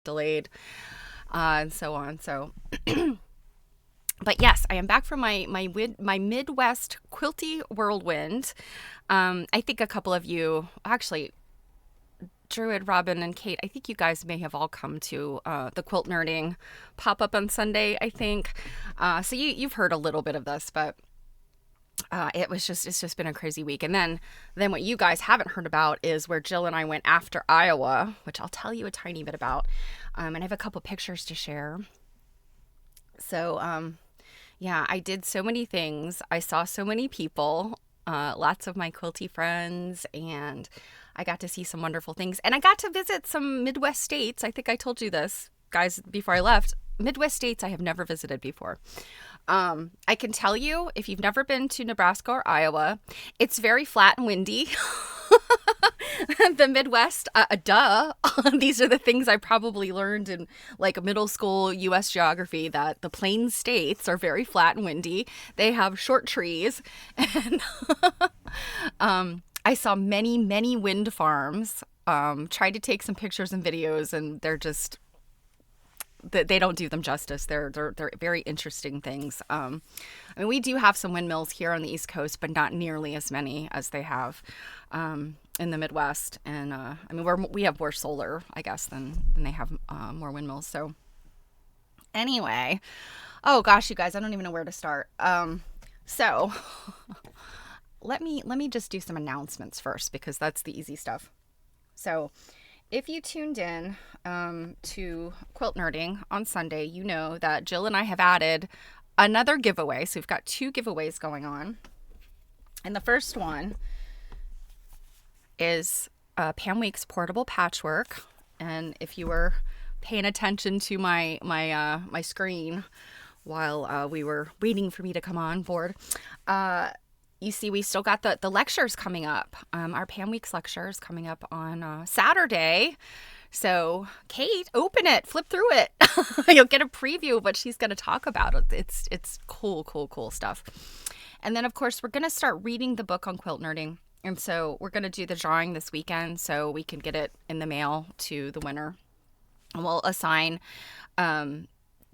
delayed, and so on. So, but yes, I am back from my Midwest quilty whirlwind. I think a couple of you, actually, Druid, Robin, and Kate, I think you guys may have all come to the quilt nerding pop up on Sunday, I think. So you've heard a little bit of this, but it's just been a crazy week. And then what you guys haven't heard about is where Jill and I went after Iowa, which I'll tell you a tiny bit about. And I have a couple pictures to share. So, yeah, I did so many things. I saw so many people, lots of my quilty friends, and I got to see some wonderful things. And I got to visit some Midwest states. I think I told you this, guys, before I left. Midwest states I have never visited before. I can tell you, if you've never been to Nebraska or Iowa, it's very flat and windy. The Midwest, duh. These are the things I probably learned in like middle school U.S. geography, that the plain states are very flat and windy. They have short trees. And I saw many, many wind farms. Tried to take some pictures and videos, and they're just, they don't do them justice. They're very interesting things. I mean, we do have some windmills here on the East Coast, but not nearly as many as they have in the Midwest. And I mean, we have more solar, I guess, than they have more windmills. So anyway, oh gosh, you guys, I don't even know where to start. So let me just do some announcements first, because that's the easy stuff. So if you tuned in to Quilt Nerding on Sunday, you know that Jill and I have added another giveaway. So we've got 2 giveaways going on. And the first one is Pam Week's portable patchwork. And if you were paying attention to my screen while we were waiting for me to come on board, you see, we still got the lectures coming up. Our Pam Weeks lecture is coming up on Saturday. So, Kate, open it, flip through it. You'll get a preview of what she's going to talk about. It's cool stuff. And then, of course, we're going to start reading the book on quilt nerding. And so we're going to do the drawing this weekend so we can get it in the mail to the winner. And we'll assign the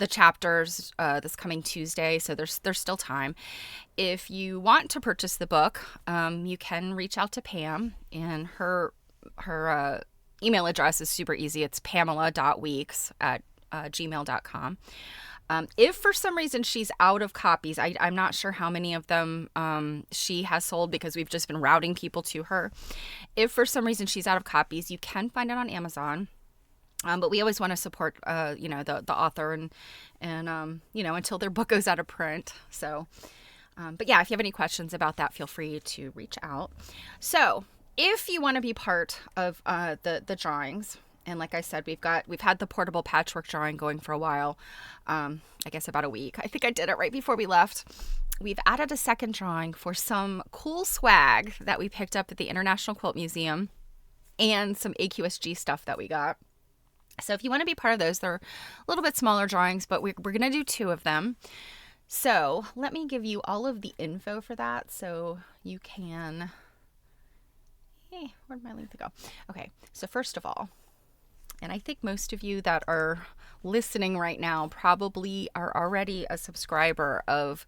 chapters this coming Tuesday, so there's still time. If you want to purchase the book, you can reach out to Pam, and her email address is super easy. It's pamela.weeks@gmail.com. If for some reason she's out of copies, I'm not sure how many of them she has sold, because we've just been routing people to her. If for some reason she's out of copies, you can find it on Amazon. But we always want to support, the author and until their book goes out of print. So, but yeah, if you have any questions about that, feel free to reach out. So if you want to be part of the drawings, and like I said, we've had the portable patchwork drawing going for a while, I guess about a week. I think I did it right before we left. We've added a second drawing for some cool swag that we picked up at the International Quilt Museum, and some AQSG stuff that we got. So if you want to be part of those, they're a little bit smaller drawings, but we're going to do 2 of them. So let me give you all of the info for that so you can... Hey, where'd my link go? Okay, so first of all, and I think most of you that are listening right now probably are already a subscriber of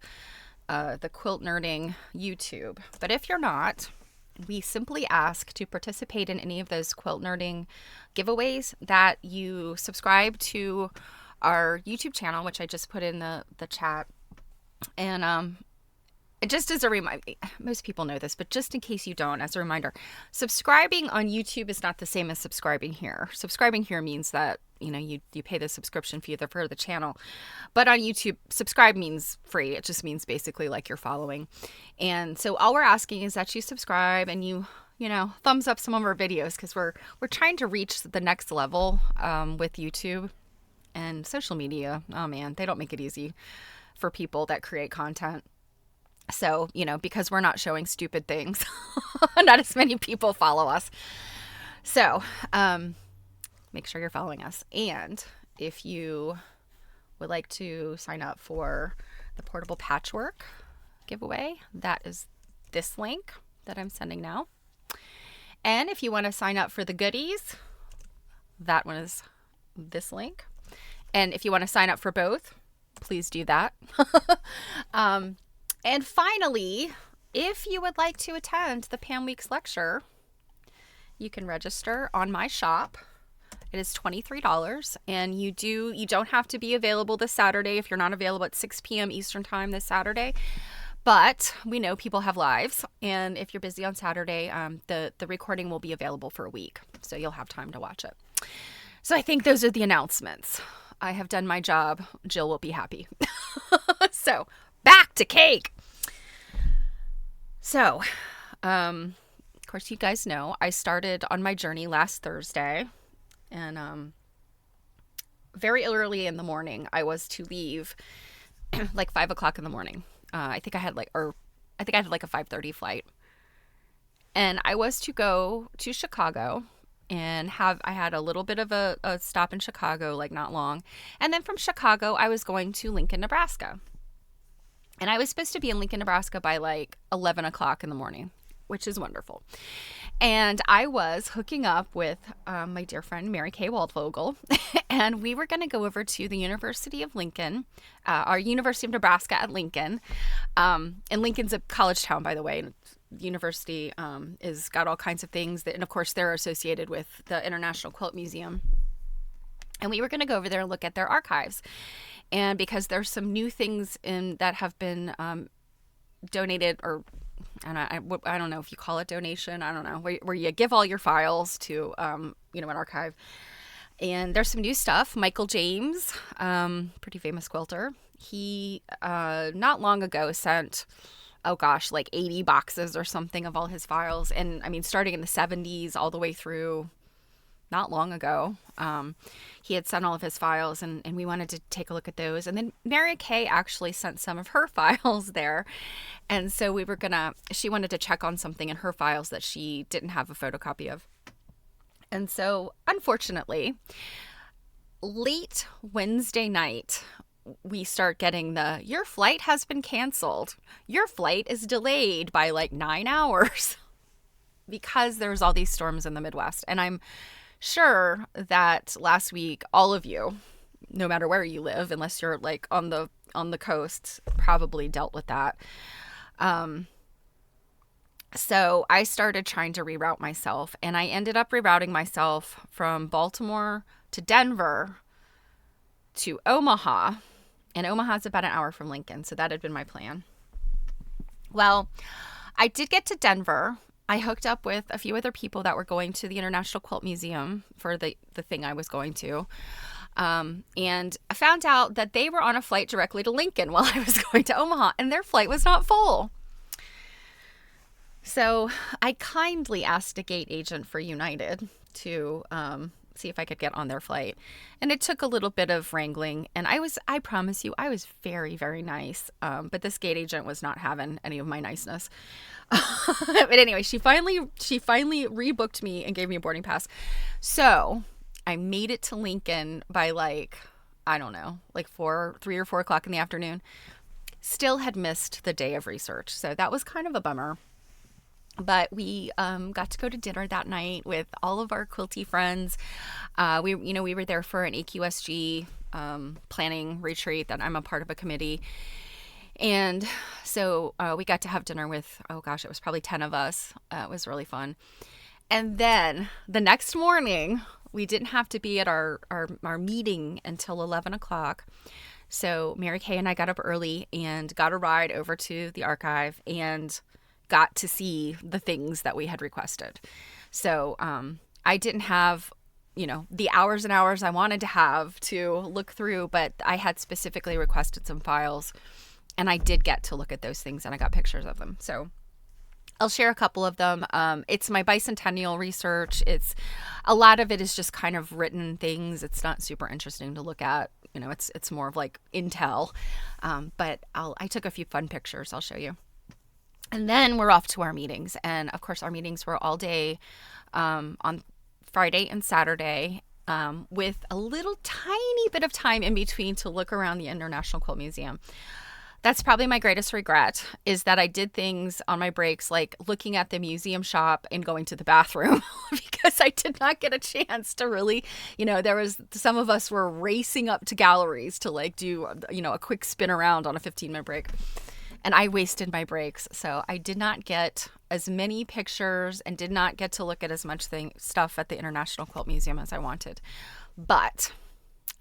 the Quilt Nerding YouTube. But if you're not, we simply ask to participate in any of those quilt nerding giveaways that you subscribe to our YouTube channel, which I just put in the chat. And just as a reminder, most people know this, but just in case you don't, as a reminder, subscribing on YouTube is not the same as subscribing here. Subscribing here means that, you pay the subscription fee for the channel. But on YouTube, subscribe means free. It just means basically like you're following. And so all we're asking is that you subscribe and you thumbs up some of our videos, because we're trying to reach the next level with YouTube and social media. Oh man, they don't make it easy for people that create content. So, because we're not showing stupid things, not as many people follow us. So, make sure you're following us. And if you would like to sign up for the portable patchwork giveaway, that is this link that I'm sending now. And if you want to sign up for the goodies, that one is this link. And if you want to sign up for both, please do that. And finally, if you would like to attend the Pam Weeks lecture, you can register on my shop. It is $23, and you don't have to be available this Saturday if you're not available at 6 p.m. Eastern time this Saturday. But we know people have lives, and if you're busy on Saturday, the recording will be available for a week, so you'll have time to watch it. So I think those are the announcements. I have done my job. Jill will be happy. So back to cake. So, of course, you guys know I started on my journey last Thursday, and very early in the morning, I was to leave like 5 o'clock in the morning. I think I had like a 5:30 flight, and I was to go to Chicago and I had a little bit of a stop in Chicago, like not long. And then from Chicago, I was going to Lincoln, Nebraska. And I was supposed to be in Lincoln, Nebraska by like 11 o'clock in the morning, which is wonderful. And I was hooking up with my dear friend, Mary Kay Waldvogel, and we were going to go over to the University of Lincoln, our University of Nebraska at Lincoln. And Lincoln's a college town, by the way. The university is got all kinds of things and of course they're associated with the International Quilt Museum. And we were going to go over there and look at their archives. And because there's some new things that have been donated, or I don't know if you call it donation, I don't know, where you give all your files to an archive. And there's some new stuff. Michael James, pretty famous quilter, he not long ago sent like 80 boxes or something of all his files. And I mean, starting in the 70s all the way through not long ago, he had sent all of his files, and we wanted to take a look at those. And then Mary Kay actually sent some of her files there. And so she wanted to check on something in her files that she didn't have a photocopy of. And so unfortunately, late Wednesday night, we start getting your flight has been canceled. Your flight is delayed by like 9 hours because there's all these storms in the Midwest. And I'm sure that last week, all of you, no matter where you live, unless you're like on the coast, probably dealt with that. So I started trying to reroute myself, and I ended up rerouting myself from Baltimore to Denver to Omaha. And Omaha's about an hour from Lincoln, so that had been my plan. Well, I did get to Denver. I hooked up with a few other people that were going to the International Quilt Museum for the thing I was going to. And I found out that they were on a flight directly to Lincoln while I was going to Omaha, and their flight was not full. So I kindly asked a gate agent for United to see if I could get on their flight. And it took a little bit of wrangling. And I promise you, I was very, very nice. But this gate agent was not having any of my niceness. But anyway, she finally rebooked me and gave me a boarding pass. So I made it to Lincoln by like 3 or 4 o'clock in the afternoon. Still had missed the day of research. So that was kind of a bummer. But we got to go to dinner that night with all of our quilt-y friends. We were there for an AQSG planning retreat that I'm a part of a committee. And so we got to have dinner with, it was probably 10 of us. It was really fun. And then the next morning, we didn't have to be at our meeting until 11 o'clock. So Mary Kay and I got up early and got a ride over to the archive and got to see the things that we had requested. So I didn't have, the hours and hours I wanted to have to look through, but I had specifically requested some files, and I did get to look at those things, and I got pictures of them. So I'll share a couple of them. It's my bicentennial research. A lot of it is just kind of written things. It's not super interesting to look at. It's more of like intel. But I took a few fun pictures. I'll show you. And then we're off to our meetings. And of course, our meetings were all day on Friday and Saturday, with a little tiny bit of time in between to look around the International Quilt Museum. That's probably my greatest regret, is that I did things on my breaks like looking at the museum shop and going to the bathroom because I did not get a chance to really, there was some of us were racing up to galleries to like do, a quick spin around on a 15-minute break. And I wasted my breaks. So I did not get as many pictures and did not get to look at as much stuff at the International Quilt Museum as I wanted. But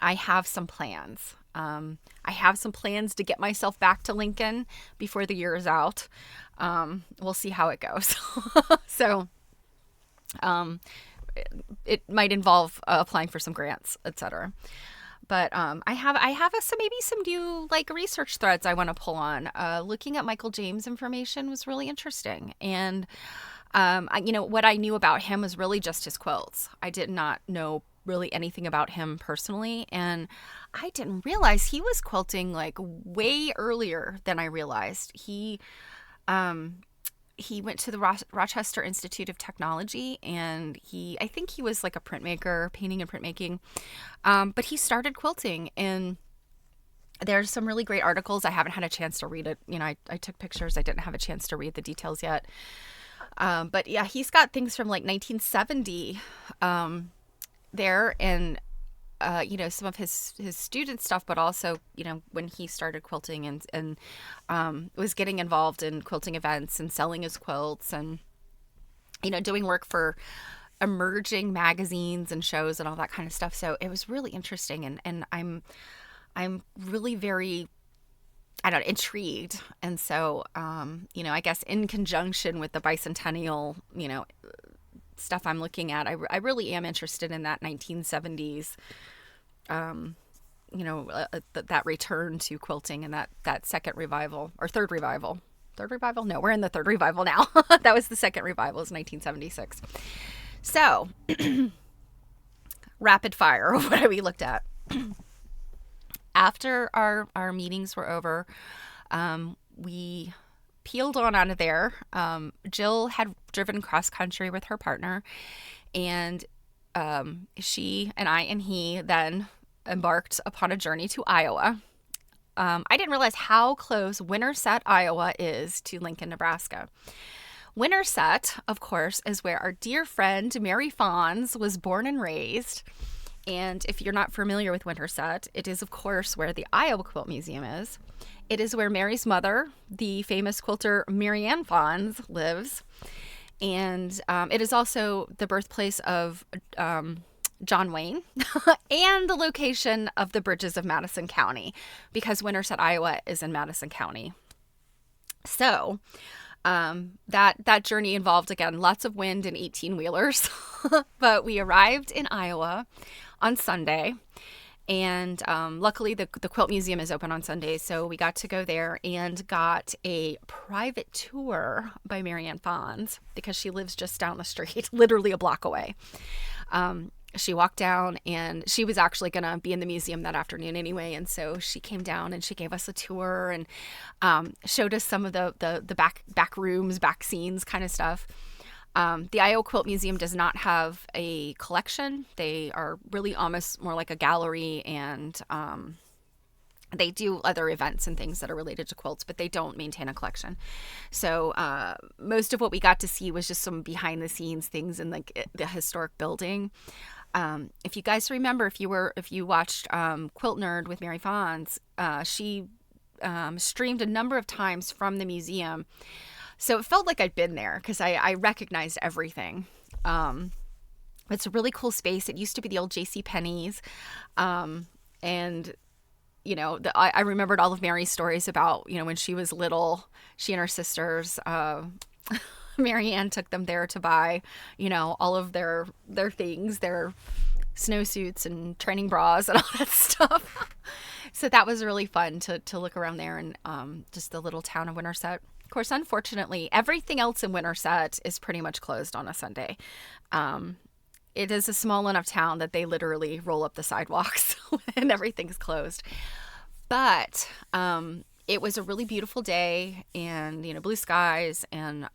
I have some plans. I have some plans to get myself back to Lincoln before the year is out. We'll see how it goes. So it might involve applying for some grants, etc. But I have some new like research threads I want to pull on. Looking at Michael James information was really interesting, and what I knew about him was really just his quilts. I did not know really anything about him personally, and I didn't realize he was quilting like way earlier than I realized. He went to the Rochester Institute of Technology, and I think he was like a printmaker, painting and printmaking, but he started quilting, and there's some really great articles. I haven't had a chance to read it. I took pictures. I didn't have a chance to read the details yet. But yeah, he's got things from like 1970 there, and some of his student stuff, but also, when he started quilting and was getting involved in quilting events and selling his quilts and, doing work for emerging magazines and shows and all that kind of stuff. So it was really interesting, and I'm really very, intrigued. And so, I guess in conjunction with the bicentennial, stuff I'm looking at, I really am interested in that 1970s, that return to quilting and that second revival or third revival. No, we're in the third revival now. That was the second revival, is 1976. So rapid fire of what we looked at. After our meetings were over, we peeled on out of there. Jill had driven cross country with her partner, and she and I and he then embarked upon a journey to Iowa. I didn't realize how close Winterset, Iowa is to Lincoln, Nebraska. Winterset, of course, is where our dear friend Mary Fons was born and raised. And if you're not familiar with Winterset, it is, of course, where the Iowa Quilt Museum is. It is where Mary's mother, the famous quilter Marianne Fons, lives. And it is also the birthplace of John Wayne and the location of the bridges of Madison County, because Winterset, Iowa is in Madison County. So that journey involved, again, lots of wind and 18-wheelers. But we arrived in Iowa on Sunday. And luckily, the Quilt Museum is open on Sundays, so we got to go there and got a private tour by Marianne Fons, because she lives just down the street, literally a block away. She walked down, and she was actually going to be in the museum that afternoon anyway, and so she came down and she gave us a tour and showed us some of the back rooms, back scenes kind of stuff. The Iowa Quilt Museum does not have a collection. They are really almost more like a gallery, and they do other events and things that are related to quilts, but they don't maintain a collection. So most of what we got to see was just some behind the scenes things in like the historic building. If you guys remember, if you watched Quilt Nerd with Mary Fons, she streamed a number of times from the museum. So it felt like I'd been there because I recognized everything. It's a really cool space. It used to be the old J.C. Penney's. And, I remembered all of Mary's stories about, when she was little, she and her sisters, Marianne took them there to buy, all of their things, their snowsuits and training bras and all that stuff. So that was really fun to look around there, and just the little town of Winterset. Of course, unfortunately, everything else in Winterset is pretty much closed on a Sunday. It is a small enough town that they literally roll up the sidewalks and everything's closed. But it was a really beautiful day, and, blue skies, and,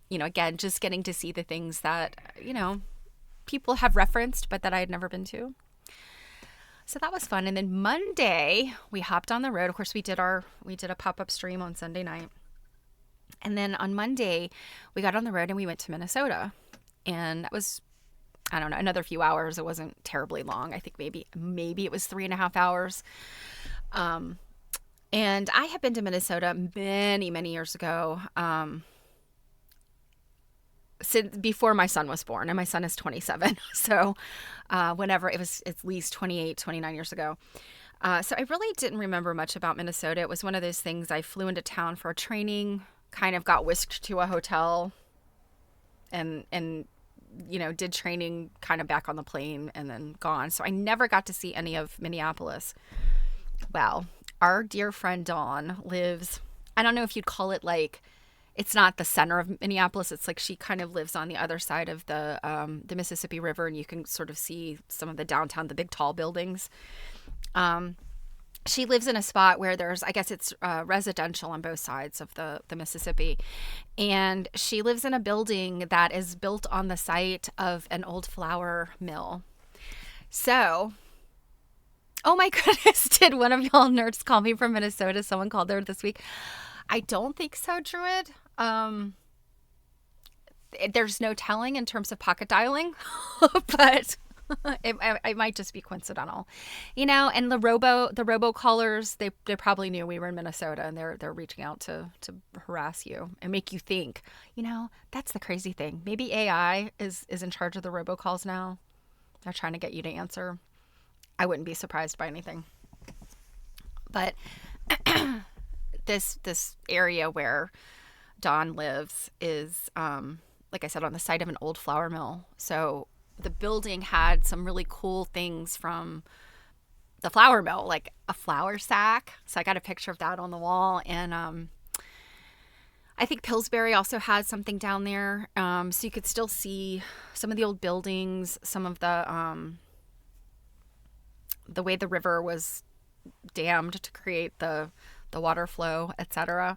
again, just getting to see the things that, people have referenced, but that I had never been to. So that was fun. And then Monday we hopped on the road. Of course, we did a pop-up stream on Sunday night. And then on Monday we got on the road and we went to Minnesota. And that was, I don't know, another few hours. It wasn't terribly long. I think maybe it was 3.5 hours. And I had been to Minnesota many, many years ago. Since before my son was born, and my son is 27. So whenever it was at least 28, 29 years ago. So I really didn't remember much about Minnesota. It was one of those things. I flew into town for a training, kind of got whisked to a hotel and did training kind of back on the plane and then gone. So I never got to see any of Minneapolis. Well, our dear friend Dawn lives, I don't know if you'd call it like, it's not the center of Minneapolis. It's like she kind of lives on the other side of the Mississippi River, and you can sort of see some of the downtown, the big tall buildings. She lives in a spot where there's, I guess it's residential on both sides of the Mississippi. And she lives in a building that is built on the site of an old flour mill. So, oh my goodness, did one of y'all nerds call me from Minnesota? Someone called there this week. I don't think so, Druid. There's no telling in terms of pocket dialing, but it might just be coincidental, and the robocallers, they probably knew we were in Minnesota, and they're reaching out to harass you and make you think, that's the crazy thing. Maybe AI is in charge of the robocalls now. They're trying to get you to answer. I wouldn't be surprised by anything. But this area where Dawn lives is, like I said, on the site of an old flour mill. So the building had some really cool things from the flour mill, like a flour sack. So I got a picture of that on the wall. And I think Pillsbury also had something down there. So you could still see some of the old buildings, some of the way the river was dammed to create the water flow, etc.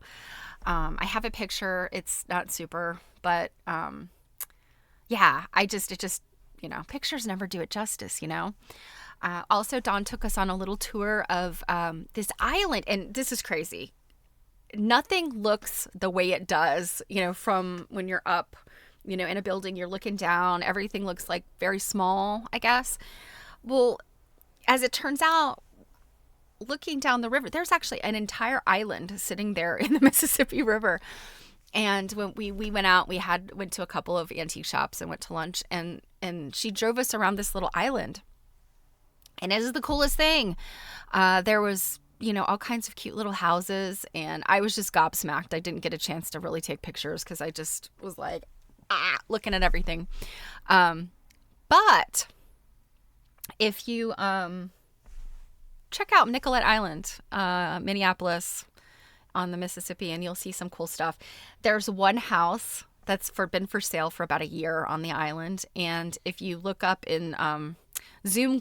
I have a picture. It's not super, but yeah, it just pictures never do it justice, Also, Dawn took us on a little tour of this island, and this is crazy. Nothing looks the way it does, from when you're up, in a building, you're looking down. Everything looks like very small, I guess. Well, as it turns out, looking down the river, there's actually an entire island sitting there in the Mississippi River. And when we went out, went to a couple of antique shops and went to lunch, and she drove us around this little island. And it is the coolest thing. There was, all kinds of cute little houses, and I was just gobsmacked. I didn't get a chance to really take pictures because I just was like, looking at everything. But if you check out Nicollet Island, Minneapolis, on the Mississippi, and you'll see some cool stuff. There's one house that's been for sale for about a year on the island, and if you look up in Zillow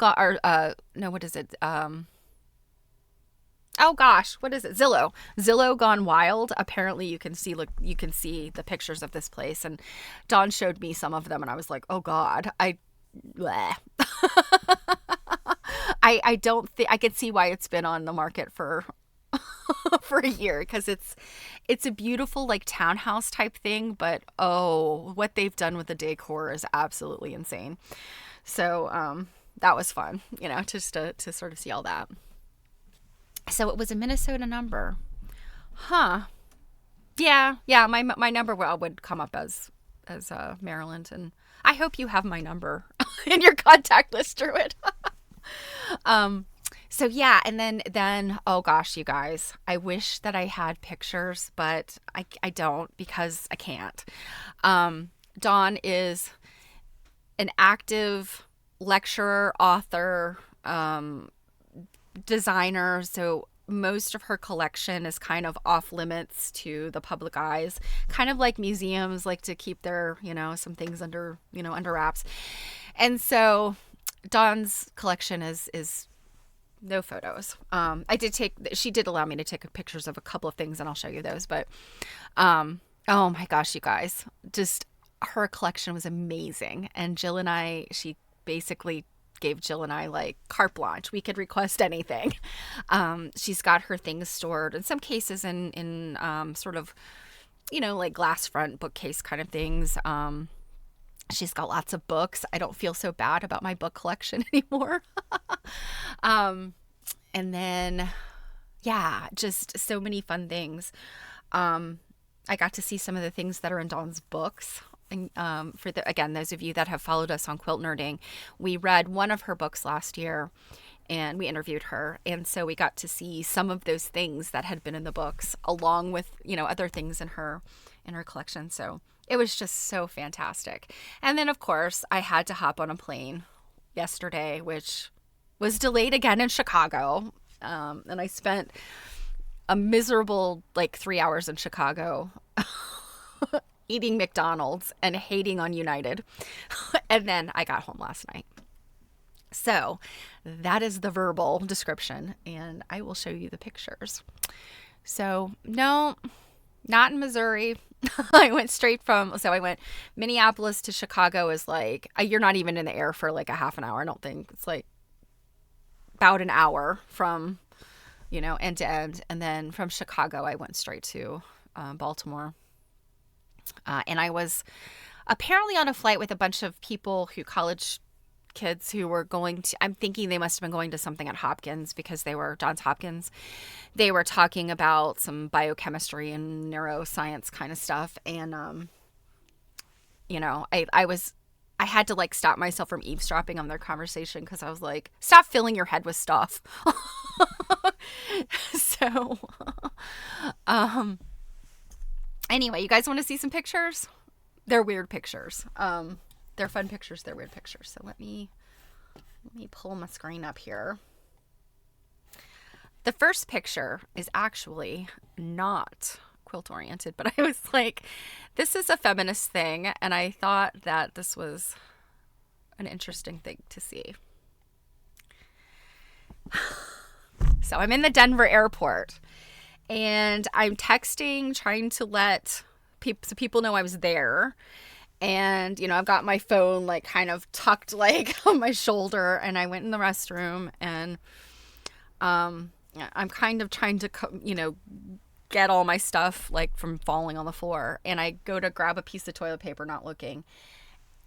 Gone Wild, apparently you can see the pictures of this place, and Dawn showed me some of them, and I was like, oh God, I don't think I could see why it's been on the market for a year, because it's a beautiful like townhouse type thing, but what they've done with the decor is absolutely insane. So that was fun, just to sort of see all that. So it was a Minnesota number, yeah, my number would come up as Maryland, and I hope you have my number in your contact list, Druid. So yeah, and then oh gosh, you guys, I wish that I had pictures, but I don't, because I can't. Dawn is an active lecturer, author, designer, so most of her collection is kind of off limits to the public eyes, kind of like museums like to keep their, some things under wraps. And so Dawn's collection is no photos. She did allow me to take pictures of a couple of things, and I'll show you those. But, oh my gosh, you guys, just her collection was amazing. And Jill and she basically gave Jill and I like carte blanche. We could request anything. She's got her things stored in some cases in sort of, like glass front bookcase kind of things. She's got lots of books. I don't feel so bad about my book collection anymore. And then, yeah, just so many fun things. I got to see some of the things that are in Dawn's books. And again, those of you that have followed us on Quilt Nerding, we read one of her books last year and we interviewed her. And so we got to see some of those things that had been in the books along with, other things in her collection. So it was just so fantastic. And then, of course, I had to hop on a plane yesterday, which was delayed again in Chicago. And I spent a miserable 3 hours in Chicago eating McDonald's and hating on United. And then I got home last night. So that is the verbal description, and I will show you the pictures. So no, not in Missouri. I went Minneapolis to Chicago is you're not even in the air for a half an hour. I don't think it's about an hour from, end to end. And then from Chicago, I went straight to Baltimore. And I was apparently on a flight with a bunch of college kids who were I'm thinking they must have been going to something at Hopkins because Johns Hopkins. They were talking about some biochemistry and neuroscience kind of stuff. And, I had to stop myself from eavesdropping on their conversation because I was like, stop filling your head with stuff. So, anyway, you guys want to see some pictures? They're weird pictures. They're fun pictures. They're weird pictures. So let me pull my screen up here. The first picture is actually not quilt oriented, but I was like, this is a feminist thing. And I thought that this was an interesting thing to see. So I'm in the Denver airport and I'm texting, trying to let people know I was there. And, I've got my phone kind of tucked on my shoulder, and I went in the restroom and I'm kind of trying to, get all my stuff from falling on the floor. And I go to grab a piece of toilet paper, not looking.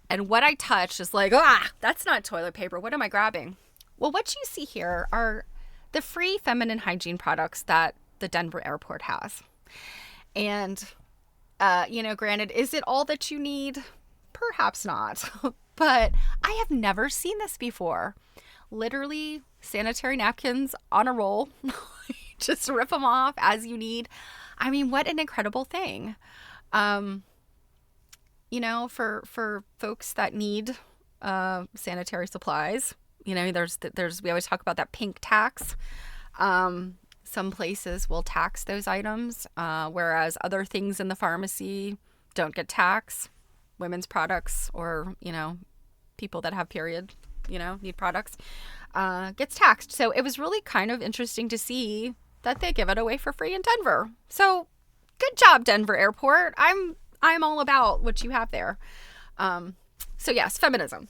And what I touch is that's not toilet paper. What am I grabbing? Well, what you see here are the free feminine hygiene products that the Denver airport has. And, granted, is it all that you need? Perhaps not. But I have never seen this before. Literally sanitary napkins on a roll. Just rip them off as you need. I mean, what an incredible thing. For folks that need sanitary supplies, there's we always talk about that pink tax. Some places will tax those items, whereas other things in the pharmacy don't get taxed. Women's products or, people that have period, need products, gets taxed. So it was really kind of interesting to see that they give it away for free in Denver. So good job, Denver Airport. I'm all about what you have there. So yes, feminism.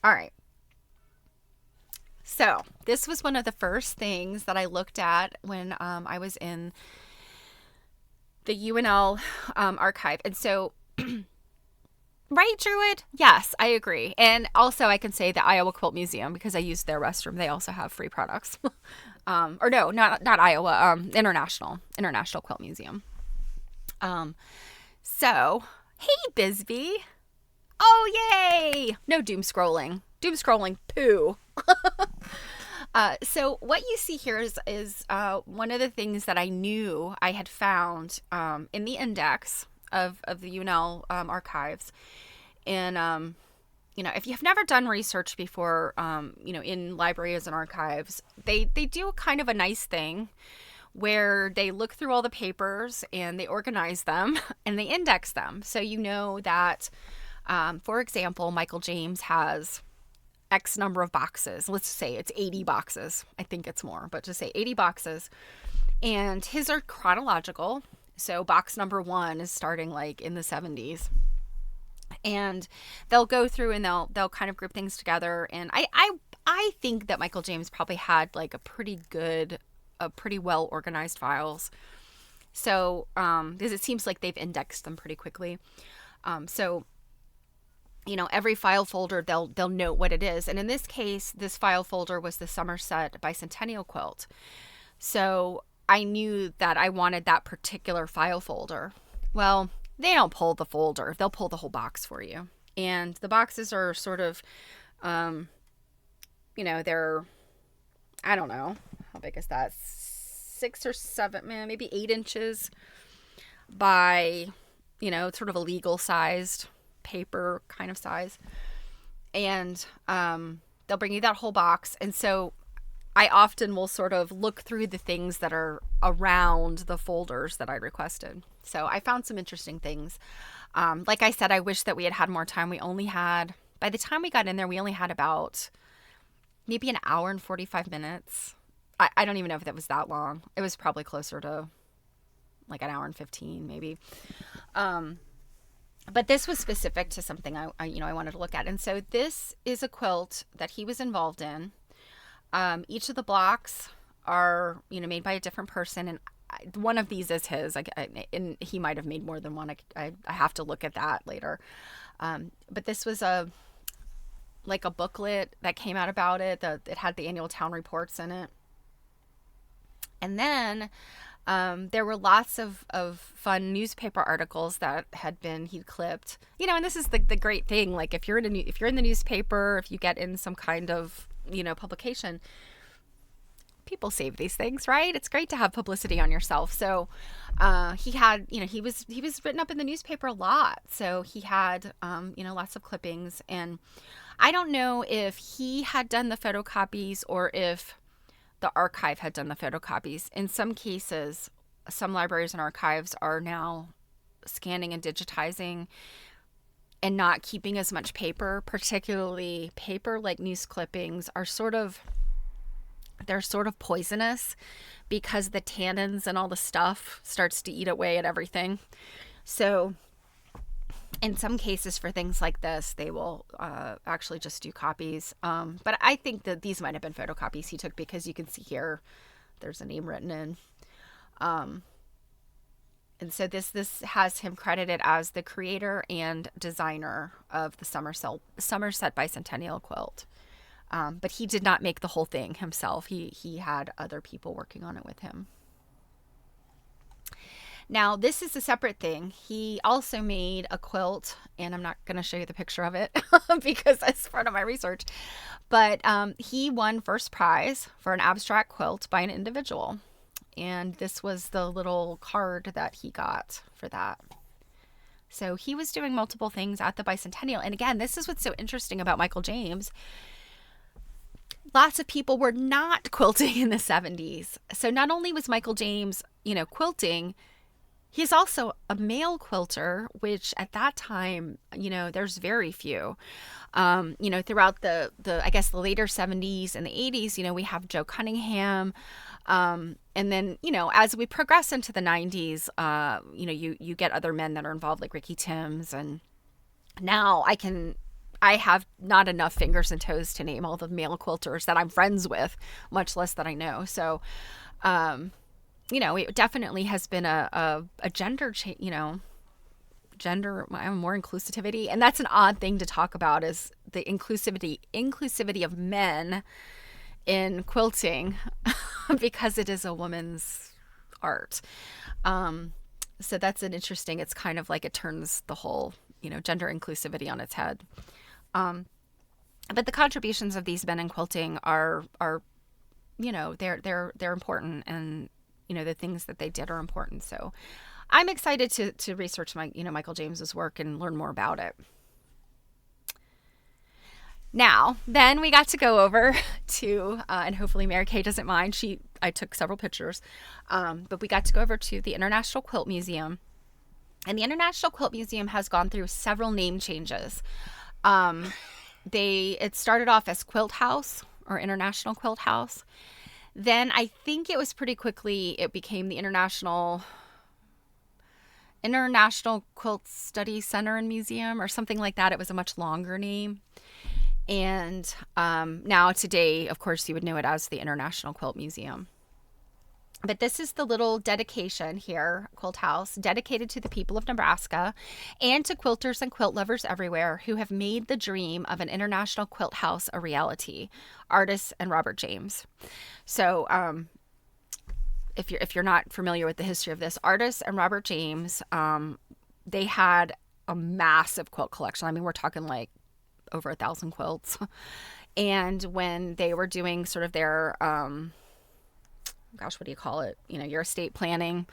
All right. So this was one of the first things that I looked at when I was in the UNL archive. And so, right, Druid? Yes, I agree. And also I can say the Iowa Quilt Museum, because I used their restroom. They also have free products. Or no, not Iowa, International Quilt Museum. So, hey, Bisbee. Oh, yay. No doom scrolling. Doom scrolling, poo. So what you see here is one of the things that I knew I had found in the index of the UNL archives. And, if you've never done research before, in libraries and archives, they do kind of a nice thing where they look through all the papers and they organize them and they index them. So that, for example, Michael James has X number of boxes. Let's say it's 80 boxes. I think it's more, but just say 80 boxes. And his are chronological. So box number 1 is starting in the 70s. And they'll go through and they'll kind of group things together. And I think that Michael James probably had like a pretty well organized files. So because it seems like they've indexed them pretty quickly. So every file folder, they'll note what it is. And in this case, this file folder was the Somerset Bicentennial quilt. So I knew that I wanted that particular file folder. Well, they don't pull the folder. They'll pull the whole box for you. And the boxes are sort of, they're, I don't know, how big is that? 6 or 7, maybe 8 inches by, sort of a legal sized paper kind of size. And they'll bring you that whole box. And so I often will sort of look through the things that are around the folders that I requested. So I found some interesting things. Like I said, I wish that we had more time. By the time we got in there, we only had about maybe an hour and 45 minutes. I don't even know if that was that long. It was probably closer to like an hour and 15 maybe. But this was specific to something I wanted to look at. And so this is a quilt that he was involved in. Each of the blocks are, made by a different person. And one of these is his. And he might have made more than one. I have to look at that later. But this was a booklet that came out about it. It had the annual town reports in it. And then there were lots of fun newspaper articles that he'd clipped. And this is the great thing. Like if you're in the newspaper, if you get in some kind of publication, people save these things, right? It's great to have publicity on yourself. So he had, he was written up in the newspaper a lot. So he had lots of clippings. And I don't know if he had done the photocopies or if the archive had done the photocopies. In some cases, some libraries and archives are now scanning and digitizing and not keeping as much paper, particularly paper like news clippings they're sort of poisonous because the tannins and all the stuff starts to eat away at everything. So in some cases for things like this, they will actually just do copies. But I think that these might have been photocopies he took because you can see here there's a name written in. And so this has him credited as the creator and designer of the Somerset Bicentennial quilt. But he did not make the whole thing himself. He had other people working on it with him. Now, this is a separate thing. He also made a quilt, and I'm not going to show you the picture of it because that's part of my research. But he won first prize for an abstract quilt by an individual. And this was the little card that he got for that. So he was doing multiple things at the Bicentennial. And again, this is what's so interesting about Michael James. Lots of people were not quilting in the 70s. So not only was Michael James, quilting, he's also a male quilter, which at that time, there's very few. Throughout the I guess the later 70s and the 80s, we have Joe Cunningham. And then, as we progress into the 90s, you get other men that are involved like Ricky Timms. And now I have not enough fingers and toes to name all the male quilters that I'm friends with, much less that I know. So, it definitely has been a gender, more inclusivity. And that's an odd thing to talk about, is the inclusivity of men in quilting because it is a woman's art. So that's it's kind of like it turns the whole, gender inclusivity on its head. But the contributions of these men in quilting are they're important, and the things that they did are important. So I'm excited to research Michael James's work and learn more about it. Now, then we got to go over to, and hopefully Mary Kay doesn't mind. I took several pictures, but we got to go over to the International Quilt Museum. And the International Quilt Museum has gone through several name changes. It started off as Quilt House or International Quilt House. Then I think it was pretty quickly, it became the International International Quilt Study Center and Museum or something like that. It was a much longer name. And now today, of course, you would know it as the International Quilt Museum. But this is the little dedication here, Quilt House, dedicated to the people of Nebraska and to quilters and quilt lovers everywhere who have made the dream of an international quilt house a reality. Artist and Robert James. So if you're not familiar with the history of this, Artist and Robert James, they had a massive quilt collection. I mean, we're talking like over 1,000 quilts. And when they were doing sort of their what do you call it? Your estate planning.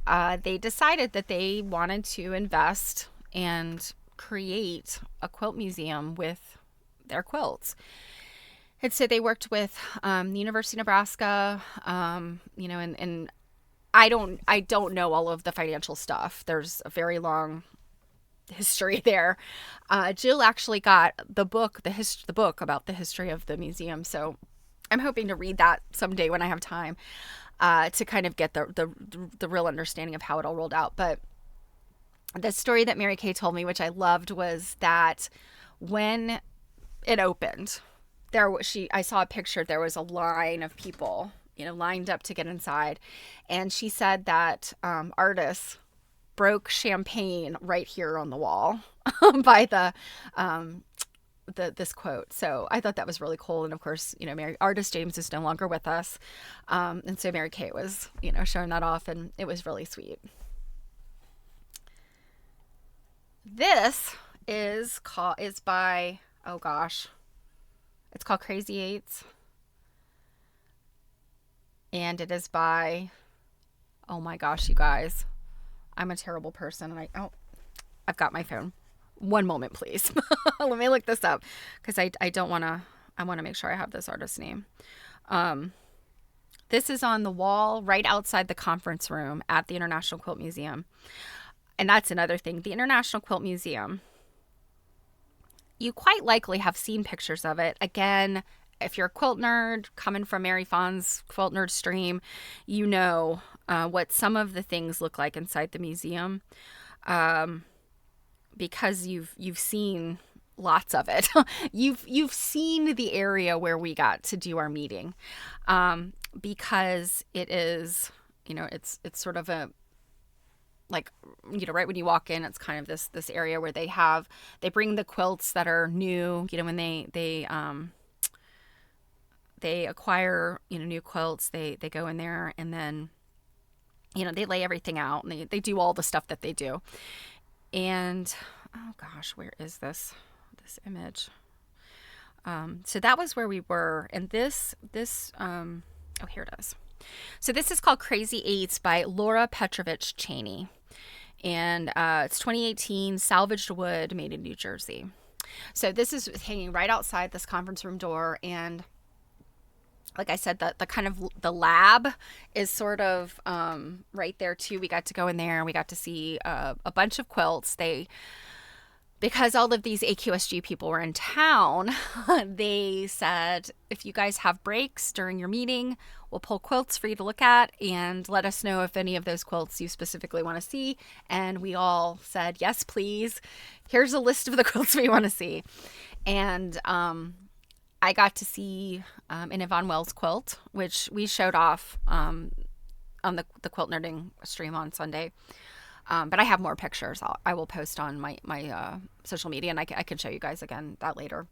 They decided that they wanted to invest and create a quilt museum with their quilts. And so they worked with the University of Nebraska, and I don't know all of the financial stuff. There's a very long history there. Jill actually got the book about the history of the museum. So I'm hoping to read that someday when I have time to kind of get the real understanding of how it all rolled out. But the story that Mary Kay told me, which I loved, was that when it opened, I saw a picture. There was a line of people, lined up to get inside, and she said that artists broke champagne right here on the wall by this quote. So I thought that was really cool. And of course, Artist James is no longer with us. And so Mary Kay was, showing that off, and it was really sweet. This is by, it's called Crazy Eights. And it is by, oh my gosh, you guys, I'm a terrible person. And I've got my phone. One moment, please. Let me look this up because I want to make sure I have this artist's name. This is on the wall right outside the conference room at the International Quilt Museum. And that's another thing. The International Quilt Museum, you quite likely have seen pictures of it. Again, if you're a quilt nerd coming from Mary Fawn's Quilt Nerd stream, you know what some of the things look like inside the museum. Because you've seen lots of it. You've seen the area where we got to do our meeting, because it is, it's sort of a, like, right when you walk in, it's kind of this area where they bring the quilts that are new, when they acquire, new quilts, they go in there, and then, they lay everything out, and they do all the stuff that they do. And oh gosh, where is this image? So that was where we were, and this oh, here it is. So this is called Crazy Eights by Laura Petrovich Cheney, and it's 2018, salvaged wood, made in New Jersey. So this is hanging right outside this conference room door, and like I said, the kind of the lab is sort of right there too. We got to go in there and we got to see a bunch of quilts. Because all of these AQSG people were in town, they said, if you guys have breaks during your meeting, we'll pull quilts for you to look at and let us know if any of those quilts you specifically want to see. And we all said, yes, please. Here's a list of the quilts we want to see. And I got to see an Yvonne Wells quilt, which we showed off on the Quilt Nerding stream on Sunday. But I have more pictures I will post on my social media, and I can show you guys again that later.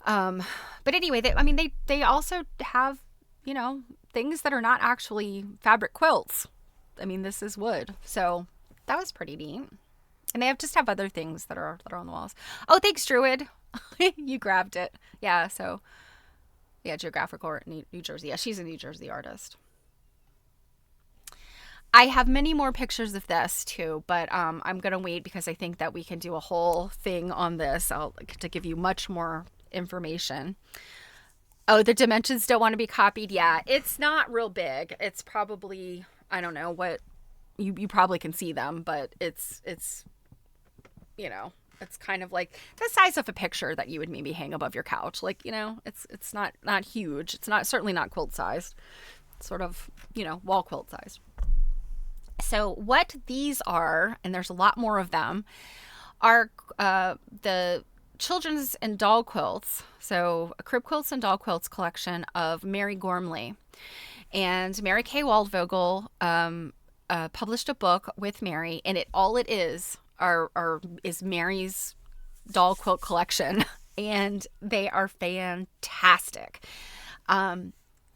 But anyway, they also have, things that are not actually fabric quilts. I mean, this is wood. So that was pretty neat. And they just have other things that are on the walls. Oh, thanks, Druid. You grabbed it. Yeah, so yeah, Geographical New Jersey. Yeah, she's a New Jersey artist. I have many more pictures of this too, but I'm going to wait because I think that we can do a whole thing on this to give you much more information. Oh, the dimensions don't want to be copied. Yeah, it's not real big. It's probably, I don't know what, you probably can see them, but it's it's kind of like the size of a picture that you would maybe hang above your couch. Like, it's not huge. It's certainly not quilt sized. It's sort of, wall quilt sized. So what these are, and there's a lot more of them, are the children's and doll quilts. So a crib quilts and doll quilts collection of Mary Gormley. And Mary Kay Waldvogel published a book with Mary, and all it is Mary's doll quilt collection, and they are fantastic.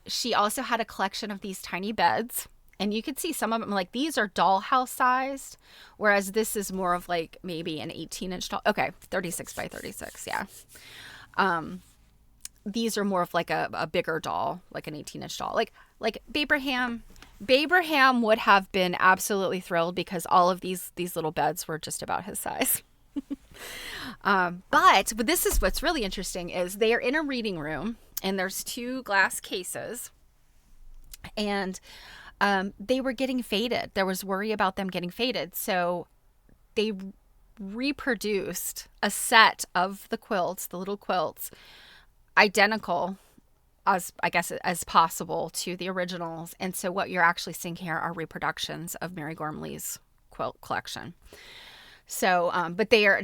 She also had a collection of these tiny beds, and you could see some of them, like these are dollhouse sized, whereas this is more of like maybe an 18-inch doll. Okay, 36 by 36, yeah. These are more of like a bigger doll, like an 18-inch doll. Like Babraham would have been absolutely thrilled because all of these little beds were just about his size. But this is what's really interesting is they are in a reading room, and there's 2 glass cases, and they were getting faded. There was worry about them getting faded. So they reproduced a set of the quilts, the little quilts, identical as possible to the originals. And so what you're actually seeing here are reproductions of Mary Gormley's quilt collection. So, but they're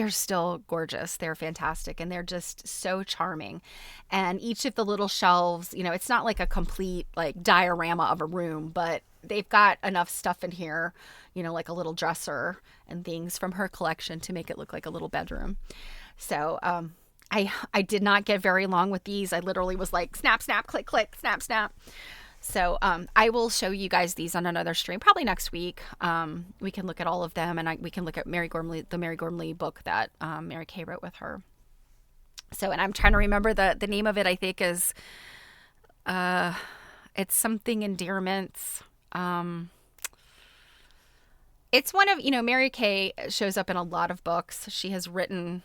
still gorgeous. They're fantastic, and they're just so charming. And each of the little shelves, it's not like a complete like diorama of a room, but they've got enough stuff in here, like a little dresser and things from her collection to make it look like a little bedroom. So, I did not get very long with these. I literally was like snap, snap, click, click, snap, snap. So I will show you guys these on another stream, probably next week. We can look at all of them, and we can look at the Mary Gormley book that Mary Kay wrote with her. So, and I'm trying to remember the name of it. I think is it's something endearments. It's one of Mary Kay shows up in a lot of books. She has written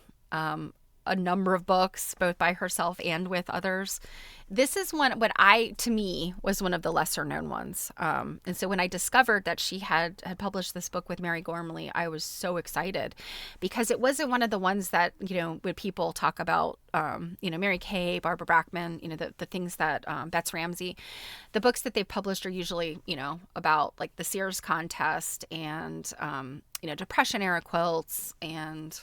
a number of books, both by herself and with others. This is to me, was one of the lesser known ones. And so when I discovered that she had published this book with Mary Gormley, I was so excited because it wasn't one of the ones that, when people talk about, Mary Kay, Barbara Brackman, the things that, Bets Ramsey, the books that they've published are usually, about like the Sears contest and, Depression era quilts and,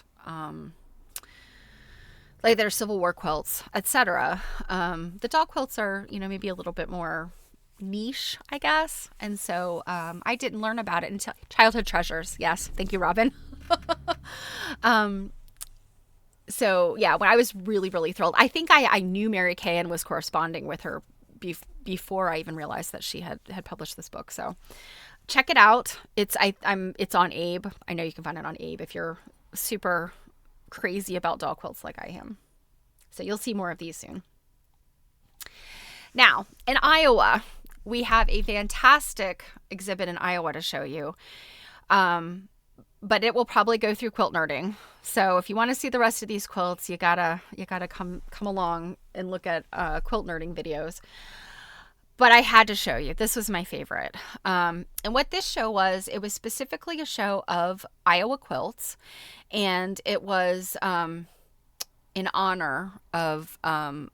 like their Civil War quilts, etc. The doll quilts are, maybe a little bit more niche, I guess. And so I didn't learn about it until Childhood Treasures. Yes, thank you, Robin. So yeah, when I was really, really thrilled. I think I knew Mary Kay and was corresponding with her before I even realized that she had published this book. So check it out. It's on Abe. I know you can find it on Abe if you're super crazy about doll quilts like I am. So you'll see more of these soon. Now, in Iowa, we have a fantastic exhibit in Iowa to show you. But it will probably go through quilt nerding. So if you want to see the rest of these quilts, you gotta come along and look at quilt nerding videos. But I had to show you. This was my favorite. And what this show was, it was specifically a show of Iowa quilts. And it was in honor of an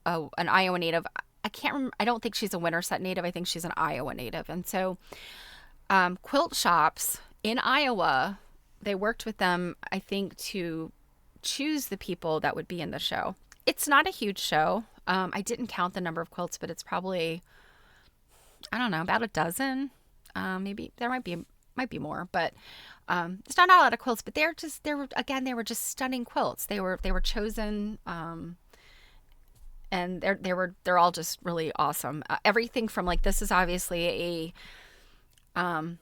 Iowa native. I can't remember. I don't think she's a Winterset native. I think she's an Iowa native. And so quilt shops in Iowa, they worked with them, I think, to choose the people that would be in the show. It's not a huge show. I didn't count the number of quilts, but it's probably, I don't know, about a dozen. Maybe there might be more, but it's not a lot of quilts. But they were just stunning quilts. They were chosen, and they're all just really awesome. Everything from like, this is obviously a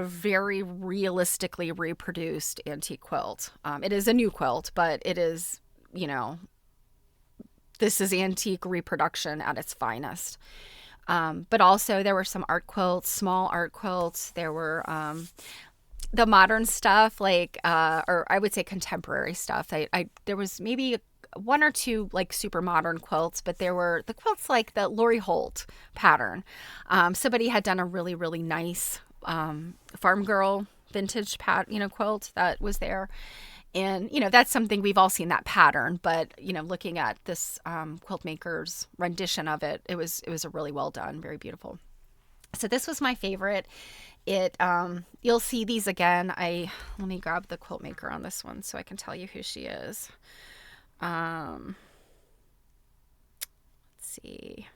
very realistically reproduced antique quilt. It is a new quilt, but it is, this is antique reproduction at its finest. But also there were some art quilts, small art quilts. There were the modern stuff, like, or I would say contemporary stuff. There was maybe one or two like super modern quilts, but there were the quilts like the Lori Holt pattern. Somebody had done a really, really nice farm girl vintage quilt that was there. And, that's something we've all seen, that pattern. But, looking at this quilt maker's rendition of it, it was a really well done, very beautiful. So this was my favorite. It you'll see these again. Let me grab the quilt maker on this one so I can tell you who she is. Let's see.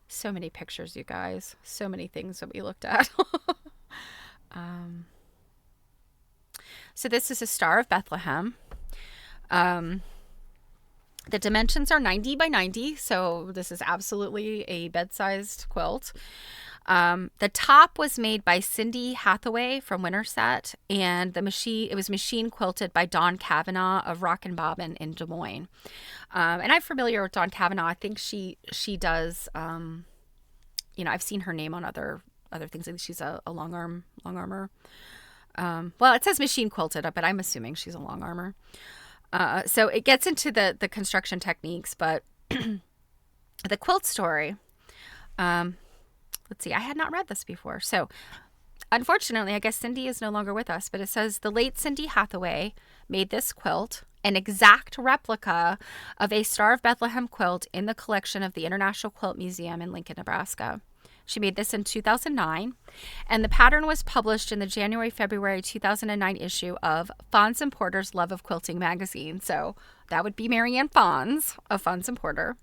So many pictures, you guys. So many things that we looked at. So this is a Star of Bethlehem. The dimensions are 90 by 90, so this is absolutely a bed-sized quilt. The top was made by Cindy Hathaway from Winterset, and it was machine quilted by Dawn Kavanaugh of Rock and Bobbin in Des Moines. And I'm familiar with Dawn Kavanaugh. I think she does. I've seen her name on other things. I think she's a long armor. Well, it says machine quilted, but I'm assuming she's a long armor. So it gets into the construction techniques, but the quilt story. Let's see, I had not read this before. So unfortunately, I guess Cindy is no longer with us, but it says the late Cindy Hathaway made this quilt, an exact replica of a Star of Bethlehem quilt in the collection of the International Quilt Museum in Lincoln, Nebraska. She made this in 2009, and the pattern was published in the January-February 2009 issue of Fons and Porter's Love of Quilting magazine. So that would be Marianne Fons of Fons and Porter.